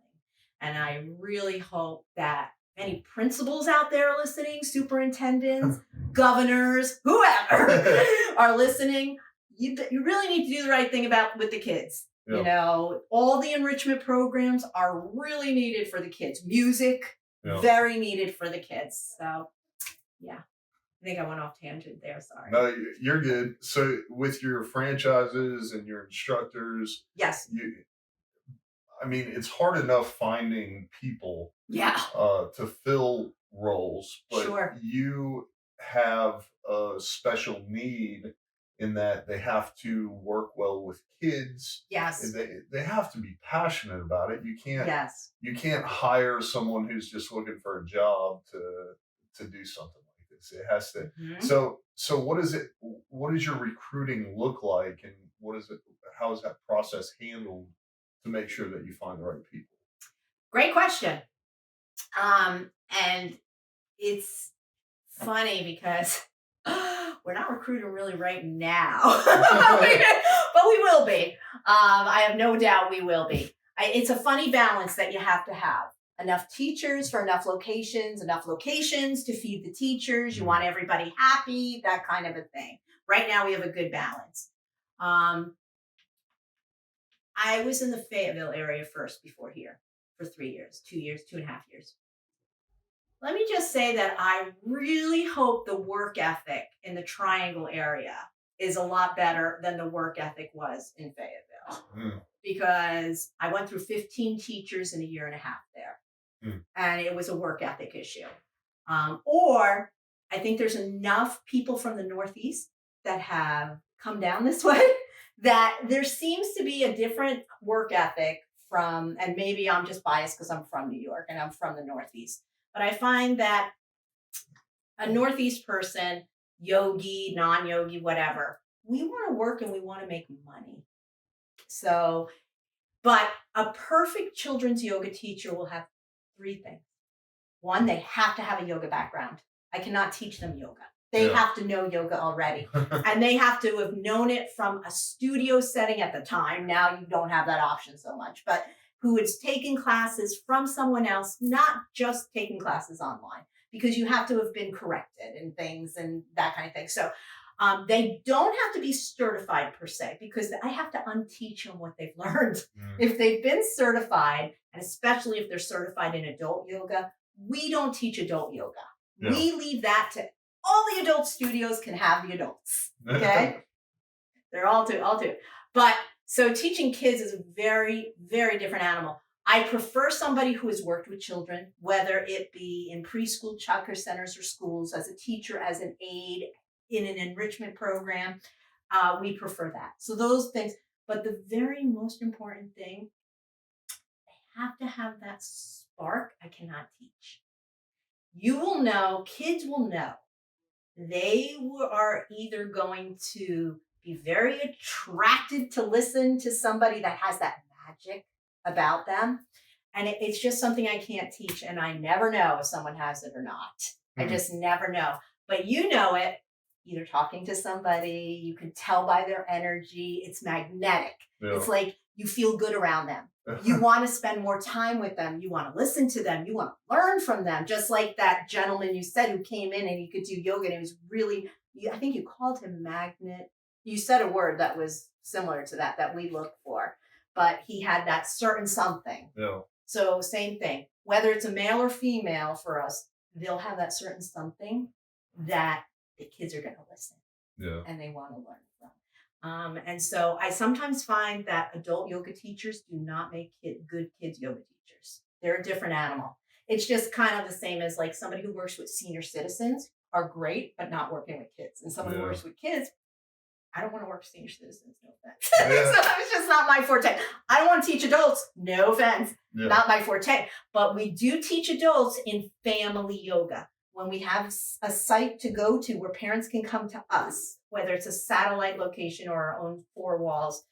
Speaker 3: And I really hope that any principals out there listening, superintendents, governors, whoever are listening, you really need to do the right thing with the kids. Yeah. All the enrichment programs are really needed for the kids. Music, very needed for the kids. So, yeah. I think I went off tangent there. Sorry.
Speaker 2: No, you're good. So with your franchises and your instructors,
Speaker 3: yes,
Speaker 2: it's hard enough finding people to fill roles, but you have a special need in that they have to work well with kids.
Speaker 3: Yes.
Speaker 2: They have to be passionate about it. You can't hire someone who's just looking for a job to do something like this. It has to. Mm-hmm. So what does your recruiting look like, and how is that process handled to make sure that you find the right people?
Speaker 3: Great question. And it's funny because we're not recruiting really right now, but we will be. I have no doubt we will be. It's a funny balance that you have to have. Enough teachers for enough locations to feed the teachers. You want everybody happy, that kind of a thing. Right now we have a good balance. I was in the Fayetteville area first before here for 3 years, 2.5 years. Let me just say that I really hope the work ethic in the Triangle area is a lot better than the work ethic was in Fayetteville. Because I went through 15 teachers in a year and a half there. And it was a work ethic issue. Or I think there's enough people from the Northeast that have come down this way that there seems to be a different work ethic and maybe I'm just biased because I'm from New York and I'm from the Northeast, But I find that a Northeast person, yogi, non-yogi, whatever, we want to work and we want to make money. So, but a perfect children's yoga teacher will have three things. One, they have to have a yoga background. I cannot teach them yoga. They have to know yoga already. And they have to have known it from a studio setting at the time. Now you don't have that option so much, but who is taking classes from someone else, not just taking classes online, because you have to have been corrected and things and that kind of thing. So they don't have to be certified per se, because I have to unteach them what they've learned. If they've been certified, and especially if they're certified in adult yoga, we don't teach adult yoga. We leave that to all the adult studios can have the adults. Okay. They're all too. But so teaching kids is a very, very different animal. I prefer somebody who has worked with children, whether it be in preschool, childcare centers, or schools, as a teacher, as an aide, in an enrichment program. We prefer that. So those things. But the very most important thing, they have to have that spark I cannot teach. You will know, kids will know. They are either going to be very attracted to listen to somebody that has that magic about them. And it's just something I can't teach. And I never know if someone has it or not. I just never know. But you know it, either talking to somebody, you can tell by their energy. It's magnetic. It's like you feel good around them. You want to spend more time with them. You want to listen to them. You want to learn from them. Just like that gentleman you said who came in and he could do yoga. And it was really, I think you called him magnet. You said a word that was similar to that we look for. But he had that certain something. So same thing. Whether it's a male or female for us, they'll have that certain something that the kids are going to listen. And they want to learn from. And so I sometimes find that adult yoga teachers do not make good kids yoga teachers. They're a different animal. It's just kind of the same as like somebody who works with senior citizens are great, but not working with kids. And someone who works with kids, I don't want to work with senior citizens, no offense. So that was just not my forte. I don't want to teach adults, no offense, not my forte. But we do teach adults in family yoga. When we have a site to go to where parents can come to us, whether it's a satellite location or our own four walls,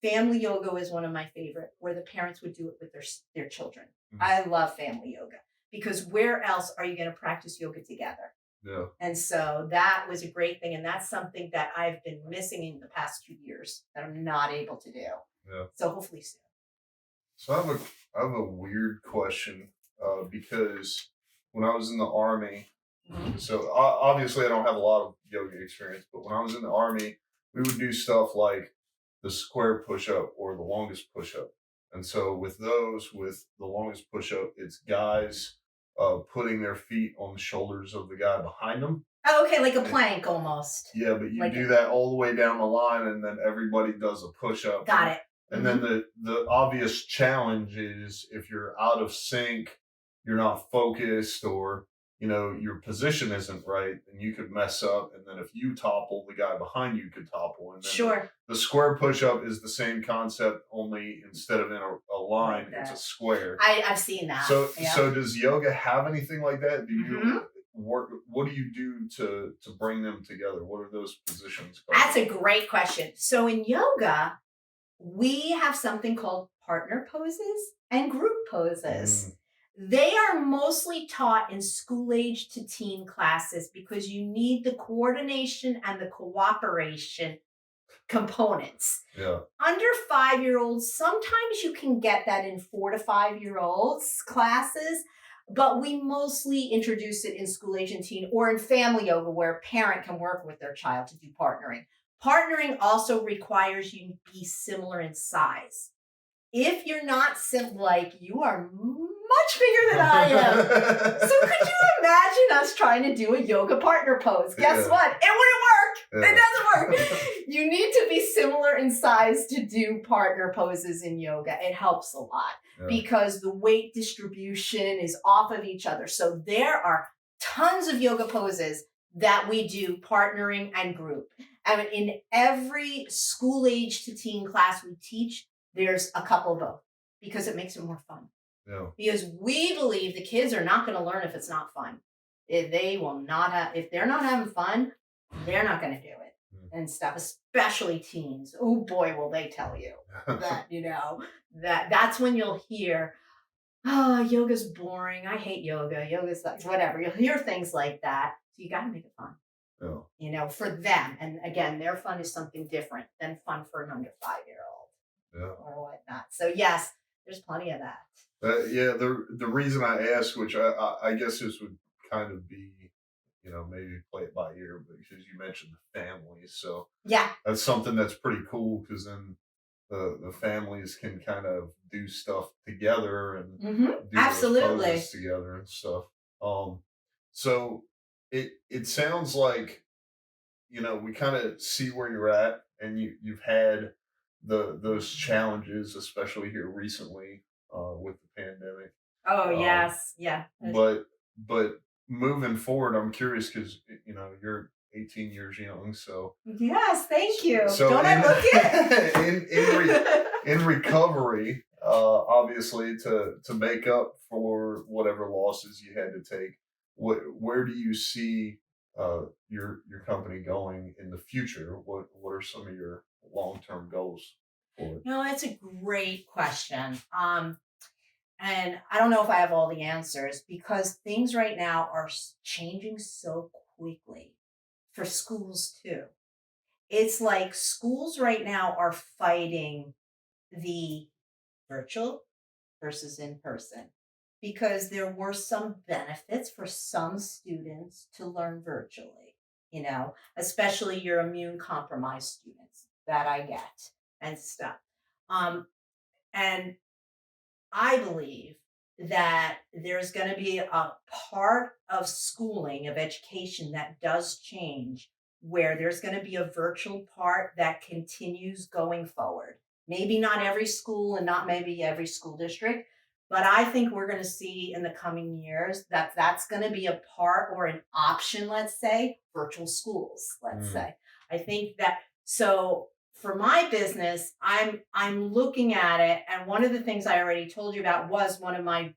Speaker 3: family yoga is one of my favorite, where the parents would do it with their children. I love family yoga because where else are you going to practice yoga together? And so that was a great thing. And that's something that I've been missing in the past 2 years that I'm not able to do. So hopefully soon.
Speaker 2: So I have a weird question because when I was in the Army, so obviously I don't have a lot of yoga experience, but when I was in the Army, we would do stuff like the square push-up or the longest push-up. And so with the longest push-up, it's guys putting their feet on the shoulders of the guy behind them.
Speaker 3: Oh, okay, like a plank almost.
Speaker 2: Yeah, but you do that all the way down the line, and then everybody does a push-up.
Speaker 3: Got it.
Speaker 2: And then the obvious challenge is if you're out of sync, you're not focused, or your position isn't right, and you could mess up. And then if you topple, the guy behind you could topple. And then the square push-up is the same concept, only instead of in a line, it's a square.
Speaker 3: I've seen that.
Speaker 2: So does yoga have anything like that? Do you work? What do you do to bring them together? What are those positions called?
Speaker 3: That's a great question. So in yoga, we have something called partner poses and group poses. They are mostly taught in school age to teen classes because you need the coordination and the cooperation components. Under 5-year-olds, sometimes you can get that in 4 to 5-year-olds classes, but we mostly introduce it in school age and teen or in family yoga where a parent can work with their child to do partnering. Partnering also requires you to be similar in size. If you're not like you are much bigger than I am. So could you imagine us trying to do a yoga partner pose? Guess what? It wouldn't work. It doesn't work. You need to be similar in size to do partner poses in yoga. It helps a lot because the weight distribution is off of each other. So there are tons of yoga poses that we do partnering and group. And in every school age to teen class we teach, there's a couple of both because it makes it more fun.
Speaker 2: Yeah.
Speaker 3: because we believe the kids are not going to learn if it's not fun. If they will not have, if they're not having fun, they're not going to do it and stuff, especially teens. Oh boy, will they tell you that, that's when you'll hear, oh, yoga's boring. I hate yoga. Yoga's like, whatever. You'll hear things like that. So you got to make it fun,
Speaker 2: Yeah.
Speaker 3: for them. And again, their fun is something different than fun for an under 5-year-old or whatnot. So yes, there's plenty of that.
Speaker 2: Yeah, the reason I asked, which I guess this would kind of be, maybe play it by ear, but because you mentioned the families, so
Speaker 3: Yeah.
Speaker 2: that's something that's pretty cool because then the families can kind of do stuff together and do those
Speaker 3: Absolutely.
Speaker 2: poses together and stuff. So it sounds like we kind of see where you're at, and you've had those challenges, especially here recently with the pandemic.
Speaker 3: Oh,
Speaker 2: Um,
Speaker 3: yes. Yeah.
Speaker 2: but moving forward, I'm curious because you're 18 years young, so
Speaker 3: Yes, thank you.
Speaker 2: so
Speaker 3: Don't I look it?
Speaker 2: in recovery, obviously to make up for whatever losses you had to take. Where do you see your company going in the future? What are some of your long-term goals for it?
Speaker 3: No, that's a great question. And I don't know if I have all the answers because things right now are changing so quickly for schools too. It's like schools right now are fighting the virtual versus in person because there were some benefits for some students to learn virtually, especially your immune compromised students that I get and stuff. Um, and I believe that there's going to be a part of schooling, of education that does change, where there's going to be a virtual part that continues going forward. Maybe not every school and not maybe every school district, but I think we're going to see in the coming years that that's going to be a part or an option, let's say, virtual schools, let's say. I think that so for my business, I'm looking at it, and one of the things I already told you about was one of my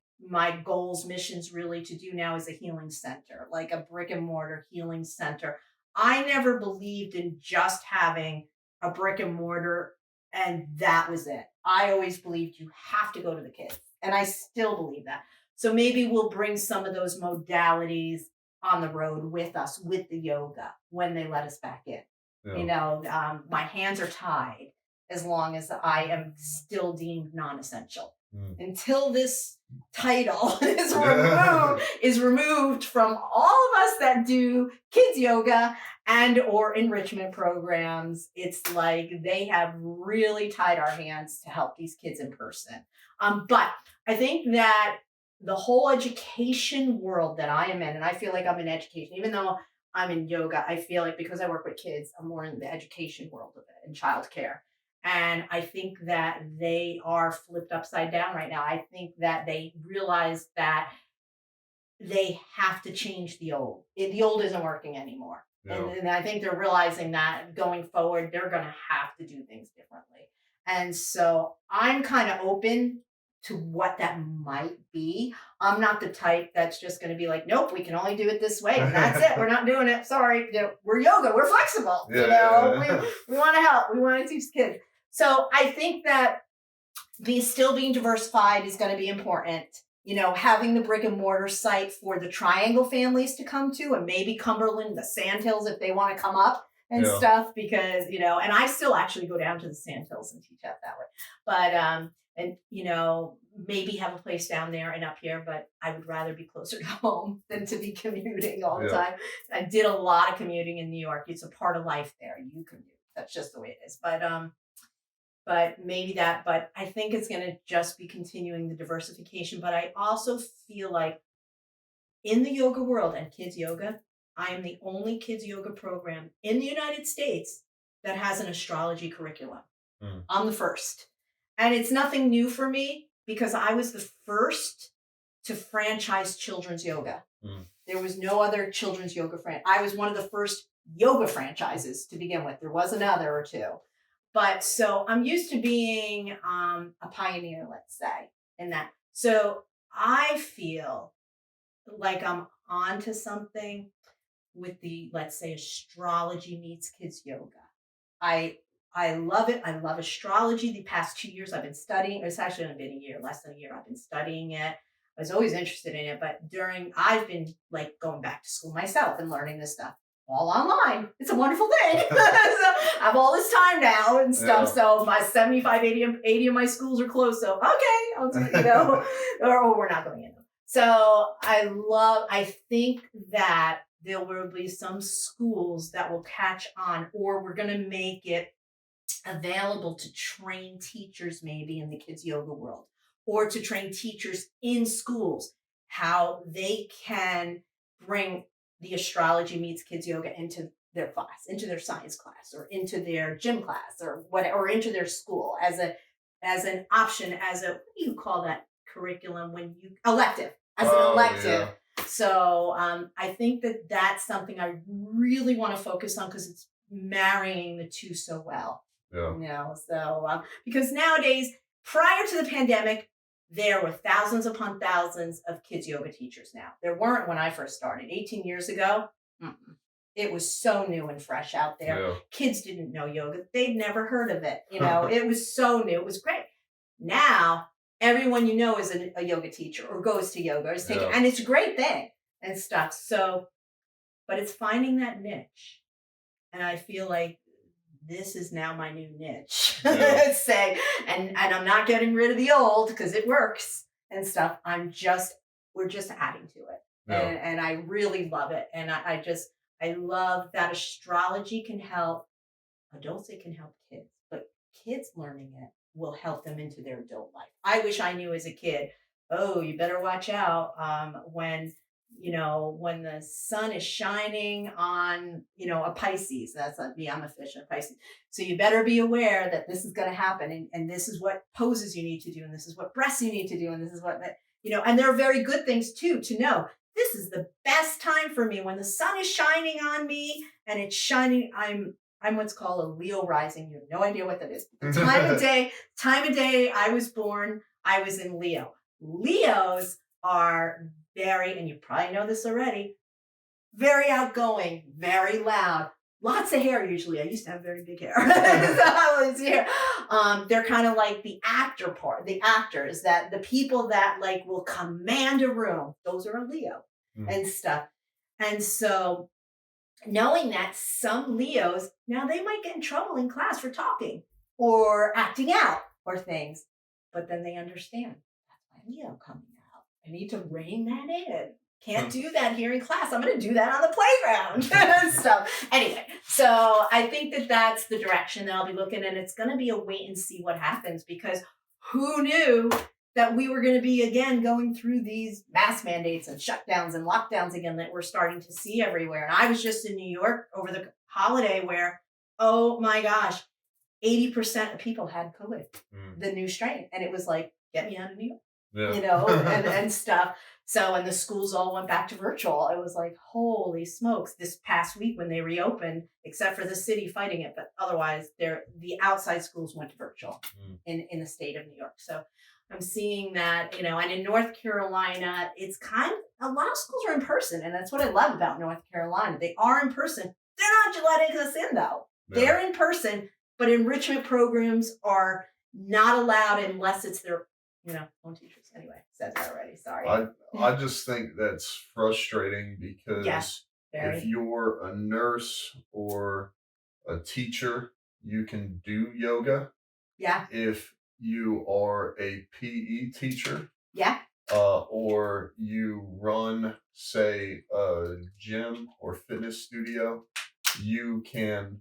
Speaker 3: goals, missions really to do now is a healing center, like a brick and mortar healing center. I never believed in just having a brick and mortar and that was it. I always believed you have to go to the kids, and I still believe that. So maybe we'll bring some of those modalities on the road with us with the yoga when they let us back in. My hands are tied as long as I am still deemed non-essential until this title is removed from all of us that do kids yoga and or enrichment programs. It's like they have really tied our hands to help these kids in person. But I think that the whole education world that I am in, and I feel like I'm in education, even though I'm in yoga, I feel like because I work with kids, I'm more in the education world of it and childcare. And I think that they are flipped upside down right now. I think that they realize that they have to change the old. The old isn't working anymore. And I think they're realizing that going forward, they're going to have to do things differently. And so I'm kind of open to what that might be. I'm not the type that's just going to be like, nope, we can only do it this way. And that's it. We're not doing it. Sorry. We're yoga. We're flexible. We want to help. We want to teach kids. So I think that still being diversified is going to be important. Having the brick and mortar site for the Triangle families to come to, and maybe Cumberland, the Sandhills, if they want to come up and stuff, because, and I still actually go down to the Sandhills and teach out that way. But, maybe have a place down there and up here, but I would rather be closer to home than to be commuting all the time. I did a lot of commuting in New York. It's a part of life there. You commute. That's just the way it is. But maybe that, but I think it's going to just be continuing the diversification. But I also feel like in the yoga world and kids yoga, I am the only kids yoga program in the United States that has an astrology curriculum. I'm the first. And it's nothing new for me because I was the first to franchise children's yoga. There was no other children's yoga franchise. I was one of the first yoga franchises to begin with. There was another or two. But so I'm used to being a pioneer, let's say. in that. So I feel like I'm onto something with the, let's say, astrology meets kids yoga. I love it. I love astrology. The past 2 years I've been studying. It's actually only been a year, less than a year. I've been studying it. I was always interested in it, but I've been like going back to school myself and learning this stuff all online. It's a wonderful thing. So I have all this time now and stuff.
Speaker 2: Yeah.
Speaker 3: So my 75, 80 of my schools are closed. So okay, I'll do, or we're not going in. So I think that there will be some schools that will catch on, or we're going to make it available to train teachers maybe in the kids yoga world, or to train teachers in schools how they can bring the astrology meets kids yoga into their class, into their science class, or into their gym class, or whatever, or into their school as an option, as a, what do you call that curriculum when you elective, as an elective.
Speaker 2: Yeah.
Speaker 3: So I think that that's something I really want to focus on because it's marrying the two so well.
Speaker 2: Yeah.
Speaker 3: So because nowadays, prior to the pandemic, there were thousands upon thousands of kids yoga teachers. Now there weren't when I first started 18 years ago. It was so new and fresh out there.
Speaker 2: Yeah.
Speaker 3: Kids didn't know yoga; they'd never heard of it. It was so new. It was great. Now everyone you know is a yoga teacher or goes to yoga or is taking, and it's a great thing and stuff. So, but it's finding that niche, and I feel like this is now my new niche.
Speaker 2: Yeah.
Speaker 3: Say, and I'm not getting rid of the old because it works and stuff. We're just adding to it,
Speaker 2: Yeah.
Speaker 3: and I really love it, and I love that astrology can help. Adults, it can help kids, but kids learning it will help them into their adult life. I wish I knew as a kid, oh, you better watch out when the sun is shining on, a Pisces. That's like me, I'm a fish, a Pisces. So you better be aware that this is going to happen. And this is what poses you need to do. And this is what breaths you need to do. And this is what, and there are very good things too, to know. This is the best time for me when the sun is shining on me and it's shining. I'm what's called a Leo rising. You have no idea what that is. The time of day I was born, I was in Leo. Leos are very, and you probably know this already, very outgoing, very loud, lots of hair usually. I used to have very big hair. They're kind of like the actors, that the people that like will command a room. Those are a Leo and stuff. And so knowing that some Leos, now they might get in trouble in class for talking or acting out or things, but then they understand that's my Leo coming out. I need to rein that in. Can't do that here in class. I'm going to do that on the playground. So anyway, so I think that that's the direction that I'll be looking, and it's going to be a wait and see what happens, because who knew that we were going to be again going through these mask mandates and shutdowns and lockdowns again that we're starting to see everywhere. And I was just in New York over the holiday where, oh my gosh, 80% of people had COVID, the new strain. And it was like, get me out of New York, and stuff. So, and the schools all went back to virtual. It was like, holy smokes, this past week when they reopened, except for the city fighting it, but otherwise the outside schools went to virtual in the state of New York. So I'm seeing that, and in North Carolina, it's a lot of schools are in person. And that's what I love about North Carolina. They are in person. They're not letting us in though. Yeah. They're in person, but enrichment programs are not allowed unless it's their, own teachers. Anyway, said that already. Sorry.
Speaker 2: I just think that's frustrating because if you're a nurse or a teacher, you can do yoga.
Speaker 3: Yeah.
Speaker 2: If you are a PE teacher, or you run, say, a gym or fitness studio, you can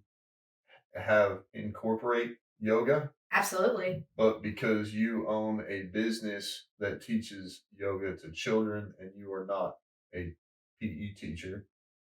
Speaker 2: incorporate yoga.
Speaker 3: Absolutely.
Speaker 2: But because you own a business that teaches yoga to children and you are not a PE teacher,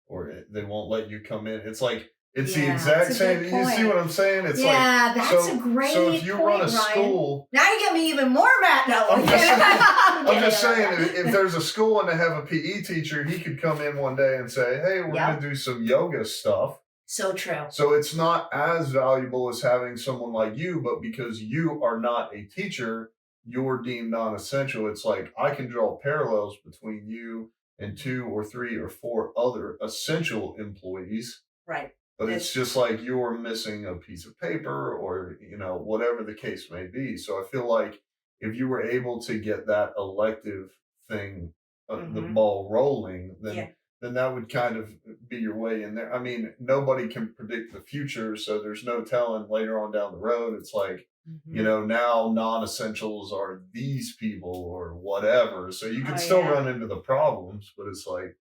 Speaker 2: or they won't let you come in. It's like, it's the exact same. You see what I'm saying? It's
Speaker 3: that's a great
Speaker 2: So if you run a school,
Speaker 3: now you get me even more mad. No,
Speaker 2: I'm just saying, if there's a school and they have a PE teacher, he could come in one day and say, "Hey, we're going to do some yoga stuff."
Speaker 3: So true.
Speaker 2: So it's not as valuable as having someone like you, but because you are not a teacher, you're deemed non-essential, it's like I can draw parallels between you and 2 or 3 or 4 other essential employees,
Speaker 3: Right.
Speaker 2: but it's just like you're missing a piece of paper or, whatever the case may be. So I feel like if you were able to get that elective thing, the
Speaker 3: Mm-hmm.
Speaker 2: ball rolling,
Speaker 3: Yeah.
Speaker 2: then that would kind of be your way in there. I mean, nobody can predict the future, so there's no telling later on down the road. It's like,
Speaker 3: Mm-hmm.
Speaker 2: now non-essentials are these people or whatever. So you could
Speaker 3: Oh
Speaker 2: still
Speaker 3: yeah.
Speaker 2: run into the problems, but it's like,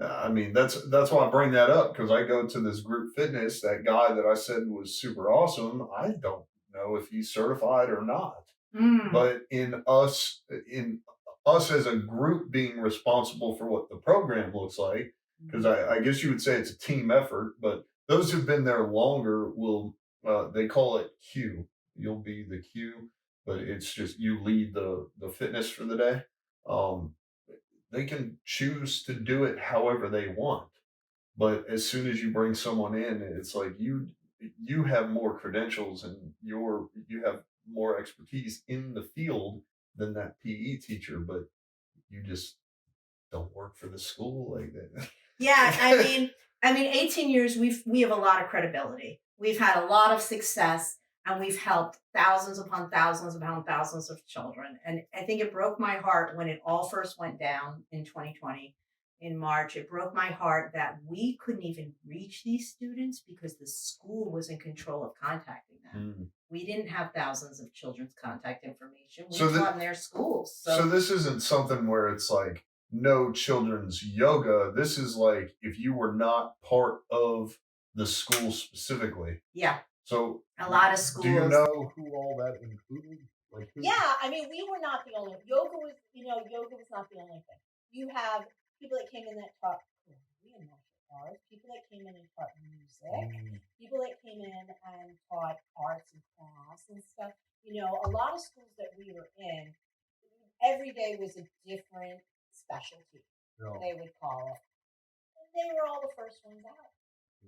Speaker 2: I mean, that's why I bring that up, because I go to this group fitness. That guy that I said was super awesome, I don't know if he's certified or not.
Speaker 3: Mm.
Speaker 2: But in us as a group being responsible for what the program looks like, because I guess you would say it's a team effort, but those who've been there longer will, they call it Q. You'll be the Q, but it's just you lead the fitness for the day. Um, they can choose to do it however they want. But as soon as you bring someone in, it's like you have more credentials and you have more expertise in the field than that PE teacher, but you just don't work for the school like that.
Speaker 3: Yeah, I mean, 18 years, we have a lot of credibility. We've had a lot of success, and we've helped thousands upon thousands of children. And I think it broke my heart when it all first went down in 2020 in March. It broke my heart that we couldn't even reach these students because the school was in control of contacting them.
Speaker 2: Mm.
Speaker 3: We didn't have thousands of children's contact information. We
Speaker 2: So the-
Speaker 3: taught in their schools.
Speaker 2: So this isn't something where it's like no children's yoga. This is like if you were not part of the school specifically.
Speaker 3: Yeah.
Speaker 2: So
Speaker 3: A lot of schools.
Speaker 2: do you know who all that included? Like who?
Speaker 3: Yeah, I mean, we were not the only yoga was not the only thing. You have people that came in that taught Korean martial arts, people that came in and taught music, people that came in and taught arts and crafts and stuff. A lot of schools that we were in, every day was a different specialty,
Speaker 2: No.
Speaker 3: they would call it. And they were all the first ones out.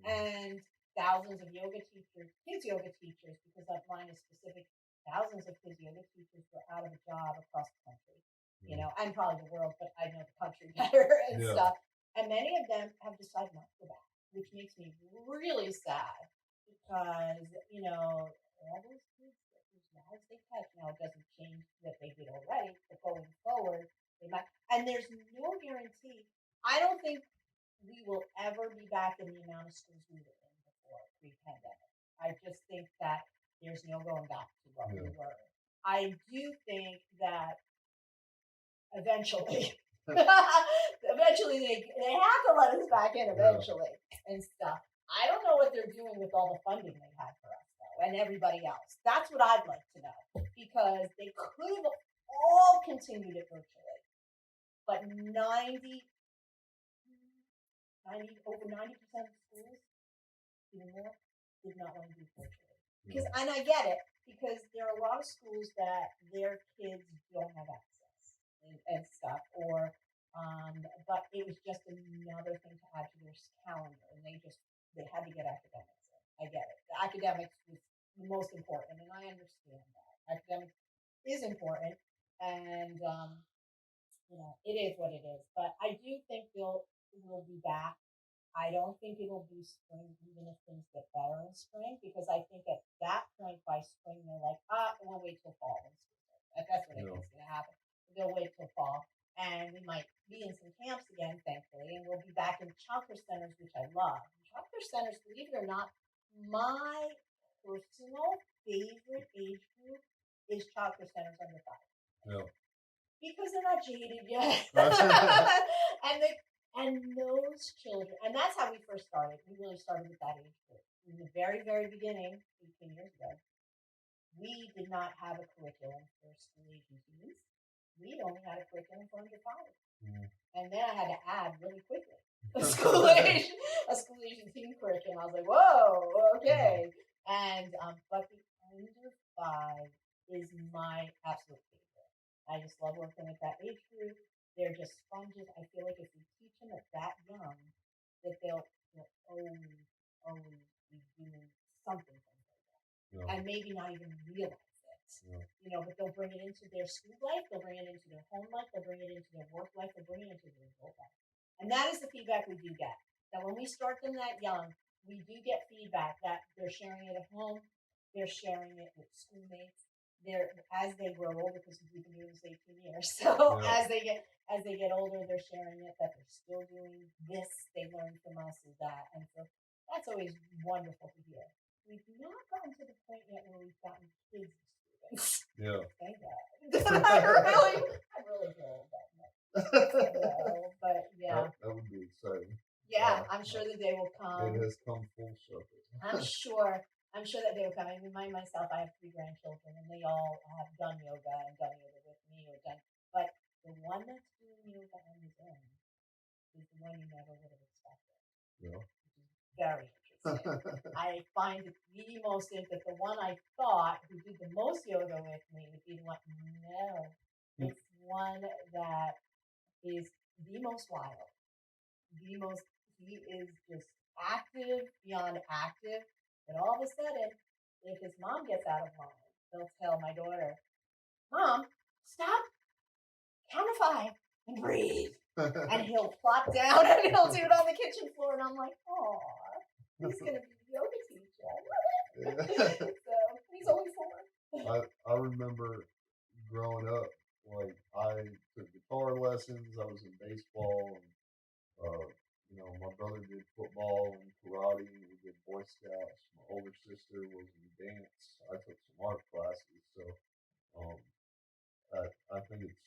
Speaker 3: And thousands of yoga teachers, kids yoga teachers, because mine is specific, thousands of kids yoga teachers were out of a job across the country, and probably the world, but I know the country better and stuff. And many of them have decided not to go back, which makes me really sad because, all those kids that whose lives they touch now, it doesn't change what they did already, but going forward, they might, and there's no guarantee. I don't think we will ever be back in the amount of schools we were in before pre-pandemic. I just think that there's no going back to what we were. I do think that eventually, eventually they have to let us back in eventually and stuff. I don't know what they're doing with all the funding they had for us though, and everybody else. That's what I'd like to know, because they could have all continued it virtually, but over 90% of schools, even more, did not want to do virtually. Because, and I get it, because there are a lot of schools that their kids don't have access and stuff, or, but it was just another thing to add to their calendar, and they had to get academics in. I get it. The academics was the most important, and I understand that. Academics is important, and, it is what it is. But I do think we'll be back. I don't think it'll be spring, even if things get better in spring, because I think at that point by spring they're like, we'll wait till fall. That's what I think is going to happen. They'll wait till fall, and we might be in some camps again, thankfully, and we'll be back in childcare centers, which I love. Childcare centers, believe it or not, my personal favorite age group is childcare centers under 5.
Speaker 2: Yeah.
Speaker 3: Because they're not jaded yet. and those children, and that's how we first started. We really started with that age group. In the very, very beginning, 18 years ago, we did not have a curriculum for school age teens. We only had a curriculum for under 5. And then I had to add really quickly a school age teen curriculum. I was like, whoa, okay. And but the under 5 is my absolute favorite. I just love working with that age group. They're just sponges. I feel like if we teach them at that young, that they'll always be doing something from there, and maybe not even realize it. But they'll bring it into their school life, they'll bring it into their home life, they'll bring it into their work life, they'll bring it into their adult life. And that is the feedback we do get. That when we start them that young, we do get feedback that they're sharing it at home, they're sharing it with schoolmates. As they grow older, because we've been doing this 18 years. So as they get older, they're sharing it that they're still doing this. They learned from us is that, and so that's always wonderful to hear. We've not gotten to the point yet where we've gotten kids as students.
Speaker 2: Yeah.
Speaker 3: Thank God. I really feel that. But yeah.
Speaker 2: That would be exciting.
Speaker 3: Yeah, I'm sure the day will come.
Speaker 2: It has come full circle.
Speaker 3: I'm sure that they will come. I mean, myself, I have 3 grandchildren, and they all have done yoga and done yoga with me but the one that's doing yoga on his own is the one you never would have expected.
Speaker 2: Yeah.
Speaker 3: Which is very interesting. I find it the most that the one I thought who did the most yoga with me would be the one. No, it's one that is the most wild, he is just active beyond active. But all of a sudden, if his mom gets out of line, he'll tell my daughter, "Mom, stop, count to 5 and breathe." And he'll plop down and he'll do it on the kitchen floor. And I'm like, "Oh, he's going to be a yoga teacher. I love it." So he's only 4.
Speaker 2: I remember growing up, like I took guitar lessons, I was in baseball, and my brother did football and karate, we did Boy Scouts. My older sister was in dance. I took some art classes. So I think it's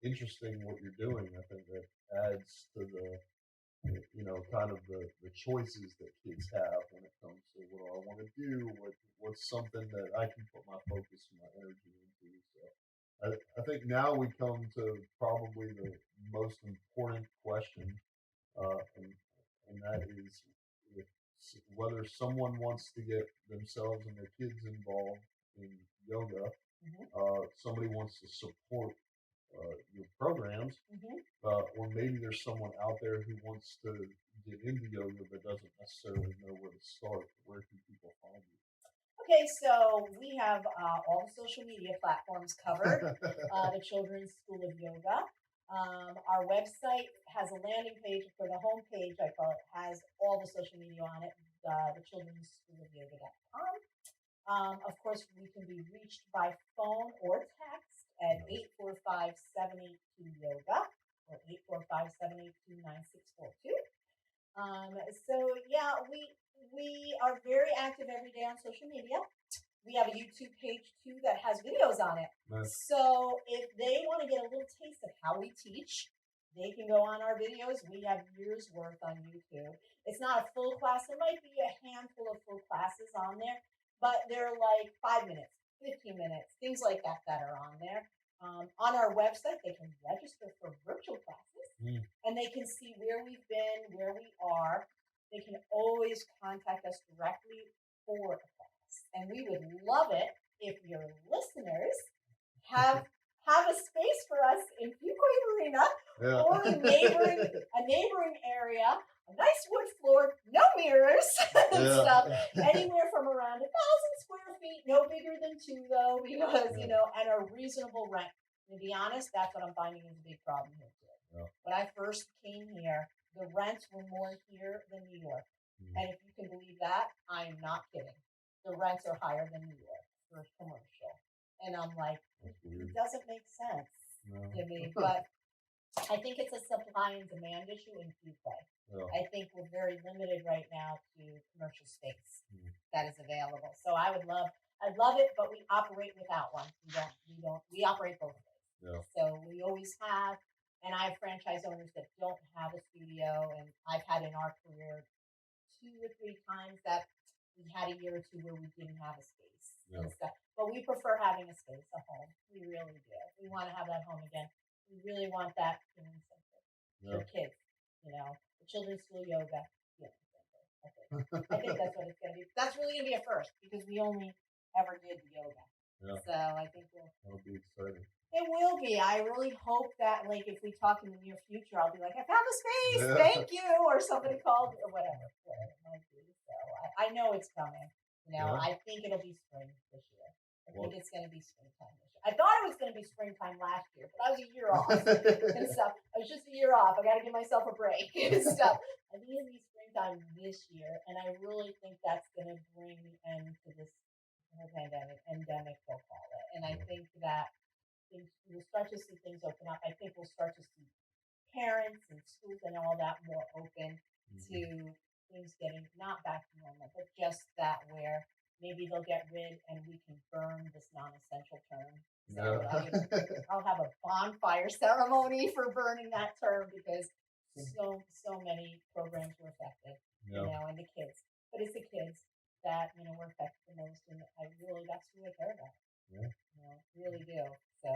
Speaker 2: interesting what you're doing. I think that adds to the kind of the choices that kids have when it comes to what do I want to do, what's something that I can put my focus and my energy into. So I think now we come to probably the most important question, and that is whether someone wants to get themselves and their kids involved in yoga, somebody wants to support your programs, or maybe there's someone out there who wants to get into yoga but doesn't necessarily know where to start. Where can people find you?
Speaker 3: Okay, so we have all the social media platforms covered. The Children's School of Yoga. Our website has a landing page for the homepage, I call it, has all the social media on it, the Children's School of Yoga.com. Of course, we can be reached by phone or text at 845-782-YOGA or 845-782-9642. So yeah, we are very active every day on social media. We have a YouTube page too that has videos on it.
Speaker 2: Nice.
Speaker 3: So if they want to get a little taste of how we teach, they can go on our videos. We have years worth on YouTube. It's not a full class. There might be a handful of full classes on there, but they're like 5 minutes, 15 minutes, things like that are on there. On our website, they can register for virtual classes, and they can see where we've been, where we are. They can always contact us directly for a class. And we would love it if your listeners have a space for us in Fuquay Marina or a neighboring area, a nice wood floor, no mirrors and stuff, anywhere from around 1,000 square feet, no bigger than 2 though, because and a reasonable rent. To be honest, that's what I'm finding is a big problem here too. Yeah. When I first came here, the rents were more here than New York. And if you can believe that, I am not kidding. The rents are higher than New York for commercial. And I'm like, it doesn't make sense to me. But I think it's a supply and demand issue in Fuquay. Yeah. I think we're very limited right now to commercial space that is available. So I'd love it, but we operate without one. We operate both ways. Yeah. So we always have, and I have franchise owners that don't have a studio, and I've had in our career 2 or 3 times that we had a year or 2 where we didn't have a space and stuff. But we prefer having a space, a home. We really do. We want to have that home again. We really want that healing center for kids. The Children's School Yoga healing center. I think that's what it's going to be. That's really going to be a first because we only ever did the yoga. Yeah. So I think that'll be exciting. It will be. I really hope that, like, if we talk in the near future, I'll be like, I found a space. Yeah. Thank you. Or somebody called or whatever. It might be. So I know it's coming. I think it'll be spring this year. I think it's going to be springtime this year. I thought it was going to be springtime last year, but I was a year off and stuff. I was just a year off. I got to give myself a break and stuff. I think it'll be springtime this year, and I really think that's going to bring an end to this endemic, they'll call it. And I think that we'll start to see things open up. I think we'll start to see parents and schools and all that more open to things getting not back to normal, but just that where maybe they'll get rid and we can burn this non-essential term. So I'll have a bonfire ceremony for burning that term because so many programs were affected, you know, and the kids. But it's the kids that, you know, were affected the most, and that's who I care about.
Speaker 4: Yeah.
Speaker 3: You know, really do. So.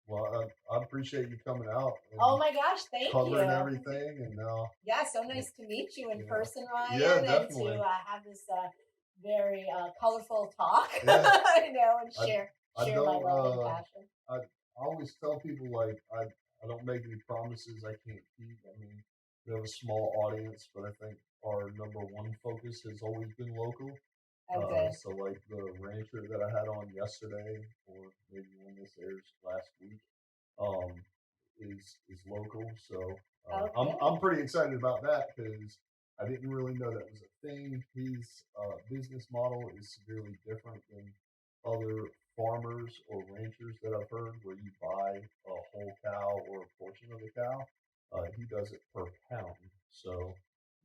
Speaker 4: Well, I appreciate you coming out.
Speaker 3: Oh my gosh, thank you.
Speaker 4: Covering everything, and
Speaker 3: yeah, so nice to meet you in person, Ryan,
Speaker 4: yeah,
Speaker 3: and
Speaker 4: definitely.
Speaker 3: to have this very colorful talk,
Speaker 4: Yeah.
Speaker 3: you know, and share my love and passion.
Speaker 4: I always tell people, like, I don't make any promises I can't keep. I mean, we have a small audience, but I think our number one focus has always been local.
Speaker 3: Okay.
Speaker 4: So like the rancher that I had on yesterday, or maybe when this airs last week, is local. So I'm pretty excited about that because I didn't really know that was a thing. His business model is severely different than other farmers or ranchers that I've heard, where you buy a whole cow or a portion of the cow. He does it per pound. So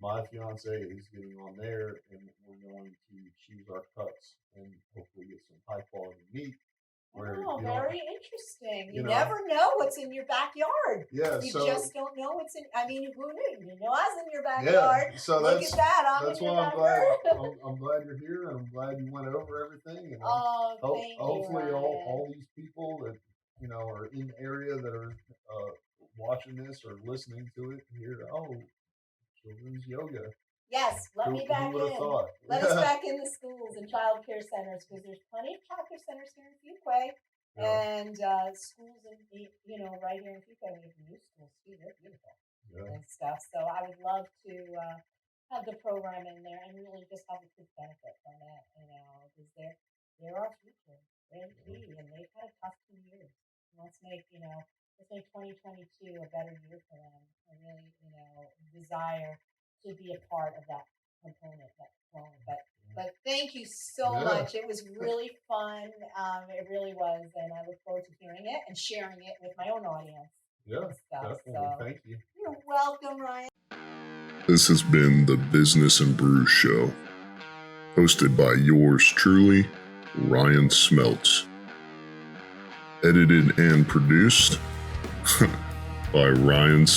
Speaker 4: my fiance is getting on there, and we're going to choose our cuts and hopefully get some high quality meat.
Speaker 3: Very interesting. You
Speaker 4: know,
Speaker 3: never know what's in your backyard.
Speaker 4: Yeah,
Speaker 3: you
Speaker 4: so,
Speaker 3: just don't know what's in. I mean, who knew? You know, I was in your backyard.
Speaker 4: Yeah, so
Speaker 3: look at that.
Speaker 4: That's why I'm glad. I'm glad you're here, and I'm glad you went over everything. And
Speaker 3: thank you.
Speaker 4: Hopefully, all these people that are in the area that are watching this or listening to it hear, children's yoga.
Speaker 3: Yes, let me back in.
Speaker 4: Thought?
Speaker 3: Let us back in the schools and childcare centers, because there's plenty of childcare centers here in Fuquay, and schools in right here in Fuquay. We have new schools too. They're beautiful and stuff. So I would love to have the program in there and really just have a good benefit from it. You know, because they're our future. They're the key, and they've had a tough 2 years. Let's make 2022 a better year for them. I really desire to be a part of that component, that component. But thank you so much. It was really fun. It really was, and I look forward to hearing it and sharing it with my own audience.
Speaker 4: Yeah, definitely. So, thank you.
Speaker 3: You're welcome, Ryan.
Speaker 1: This has been the Business and Brews Show, hosted by yours truly, Ryan Smeltz. Edited and produced by Ryan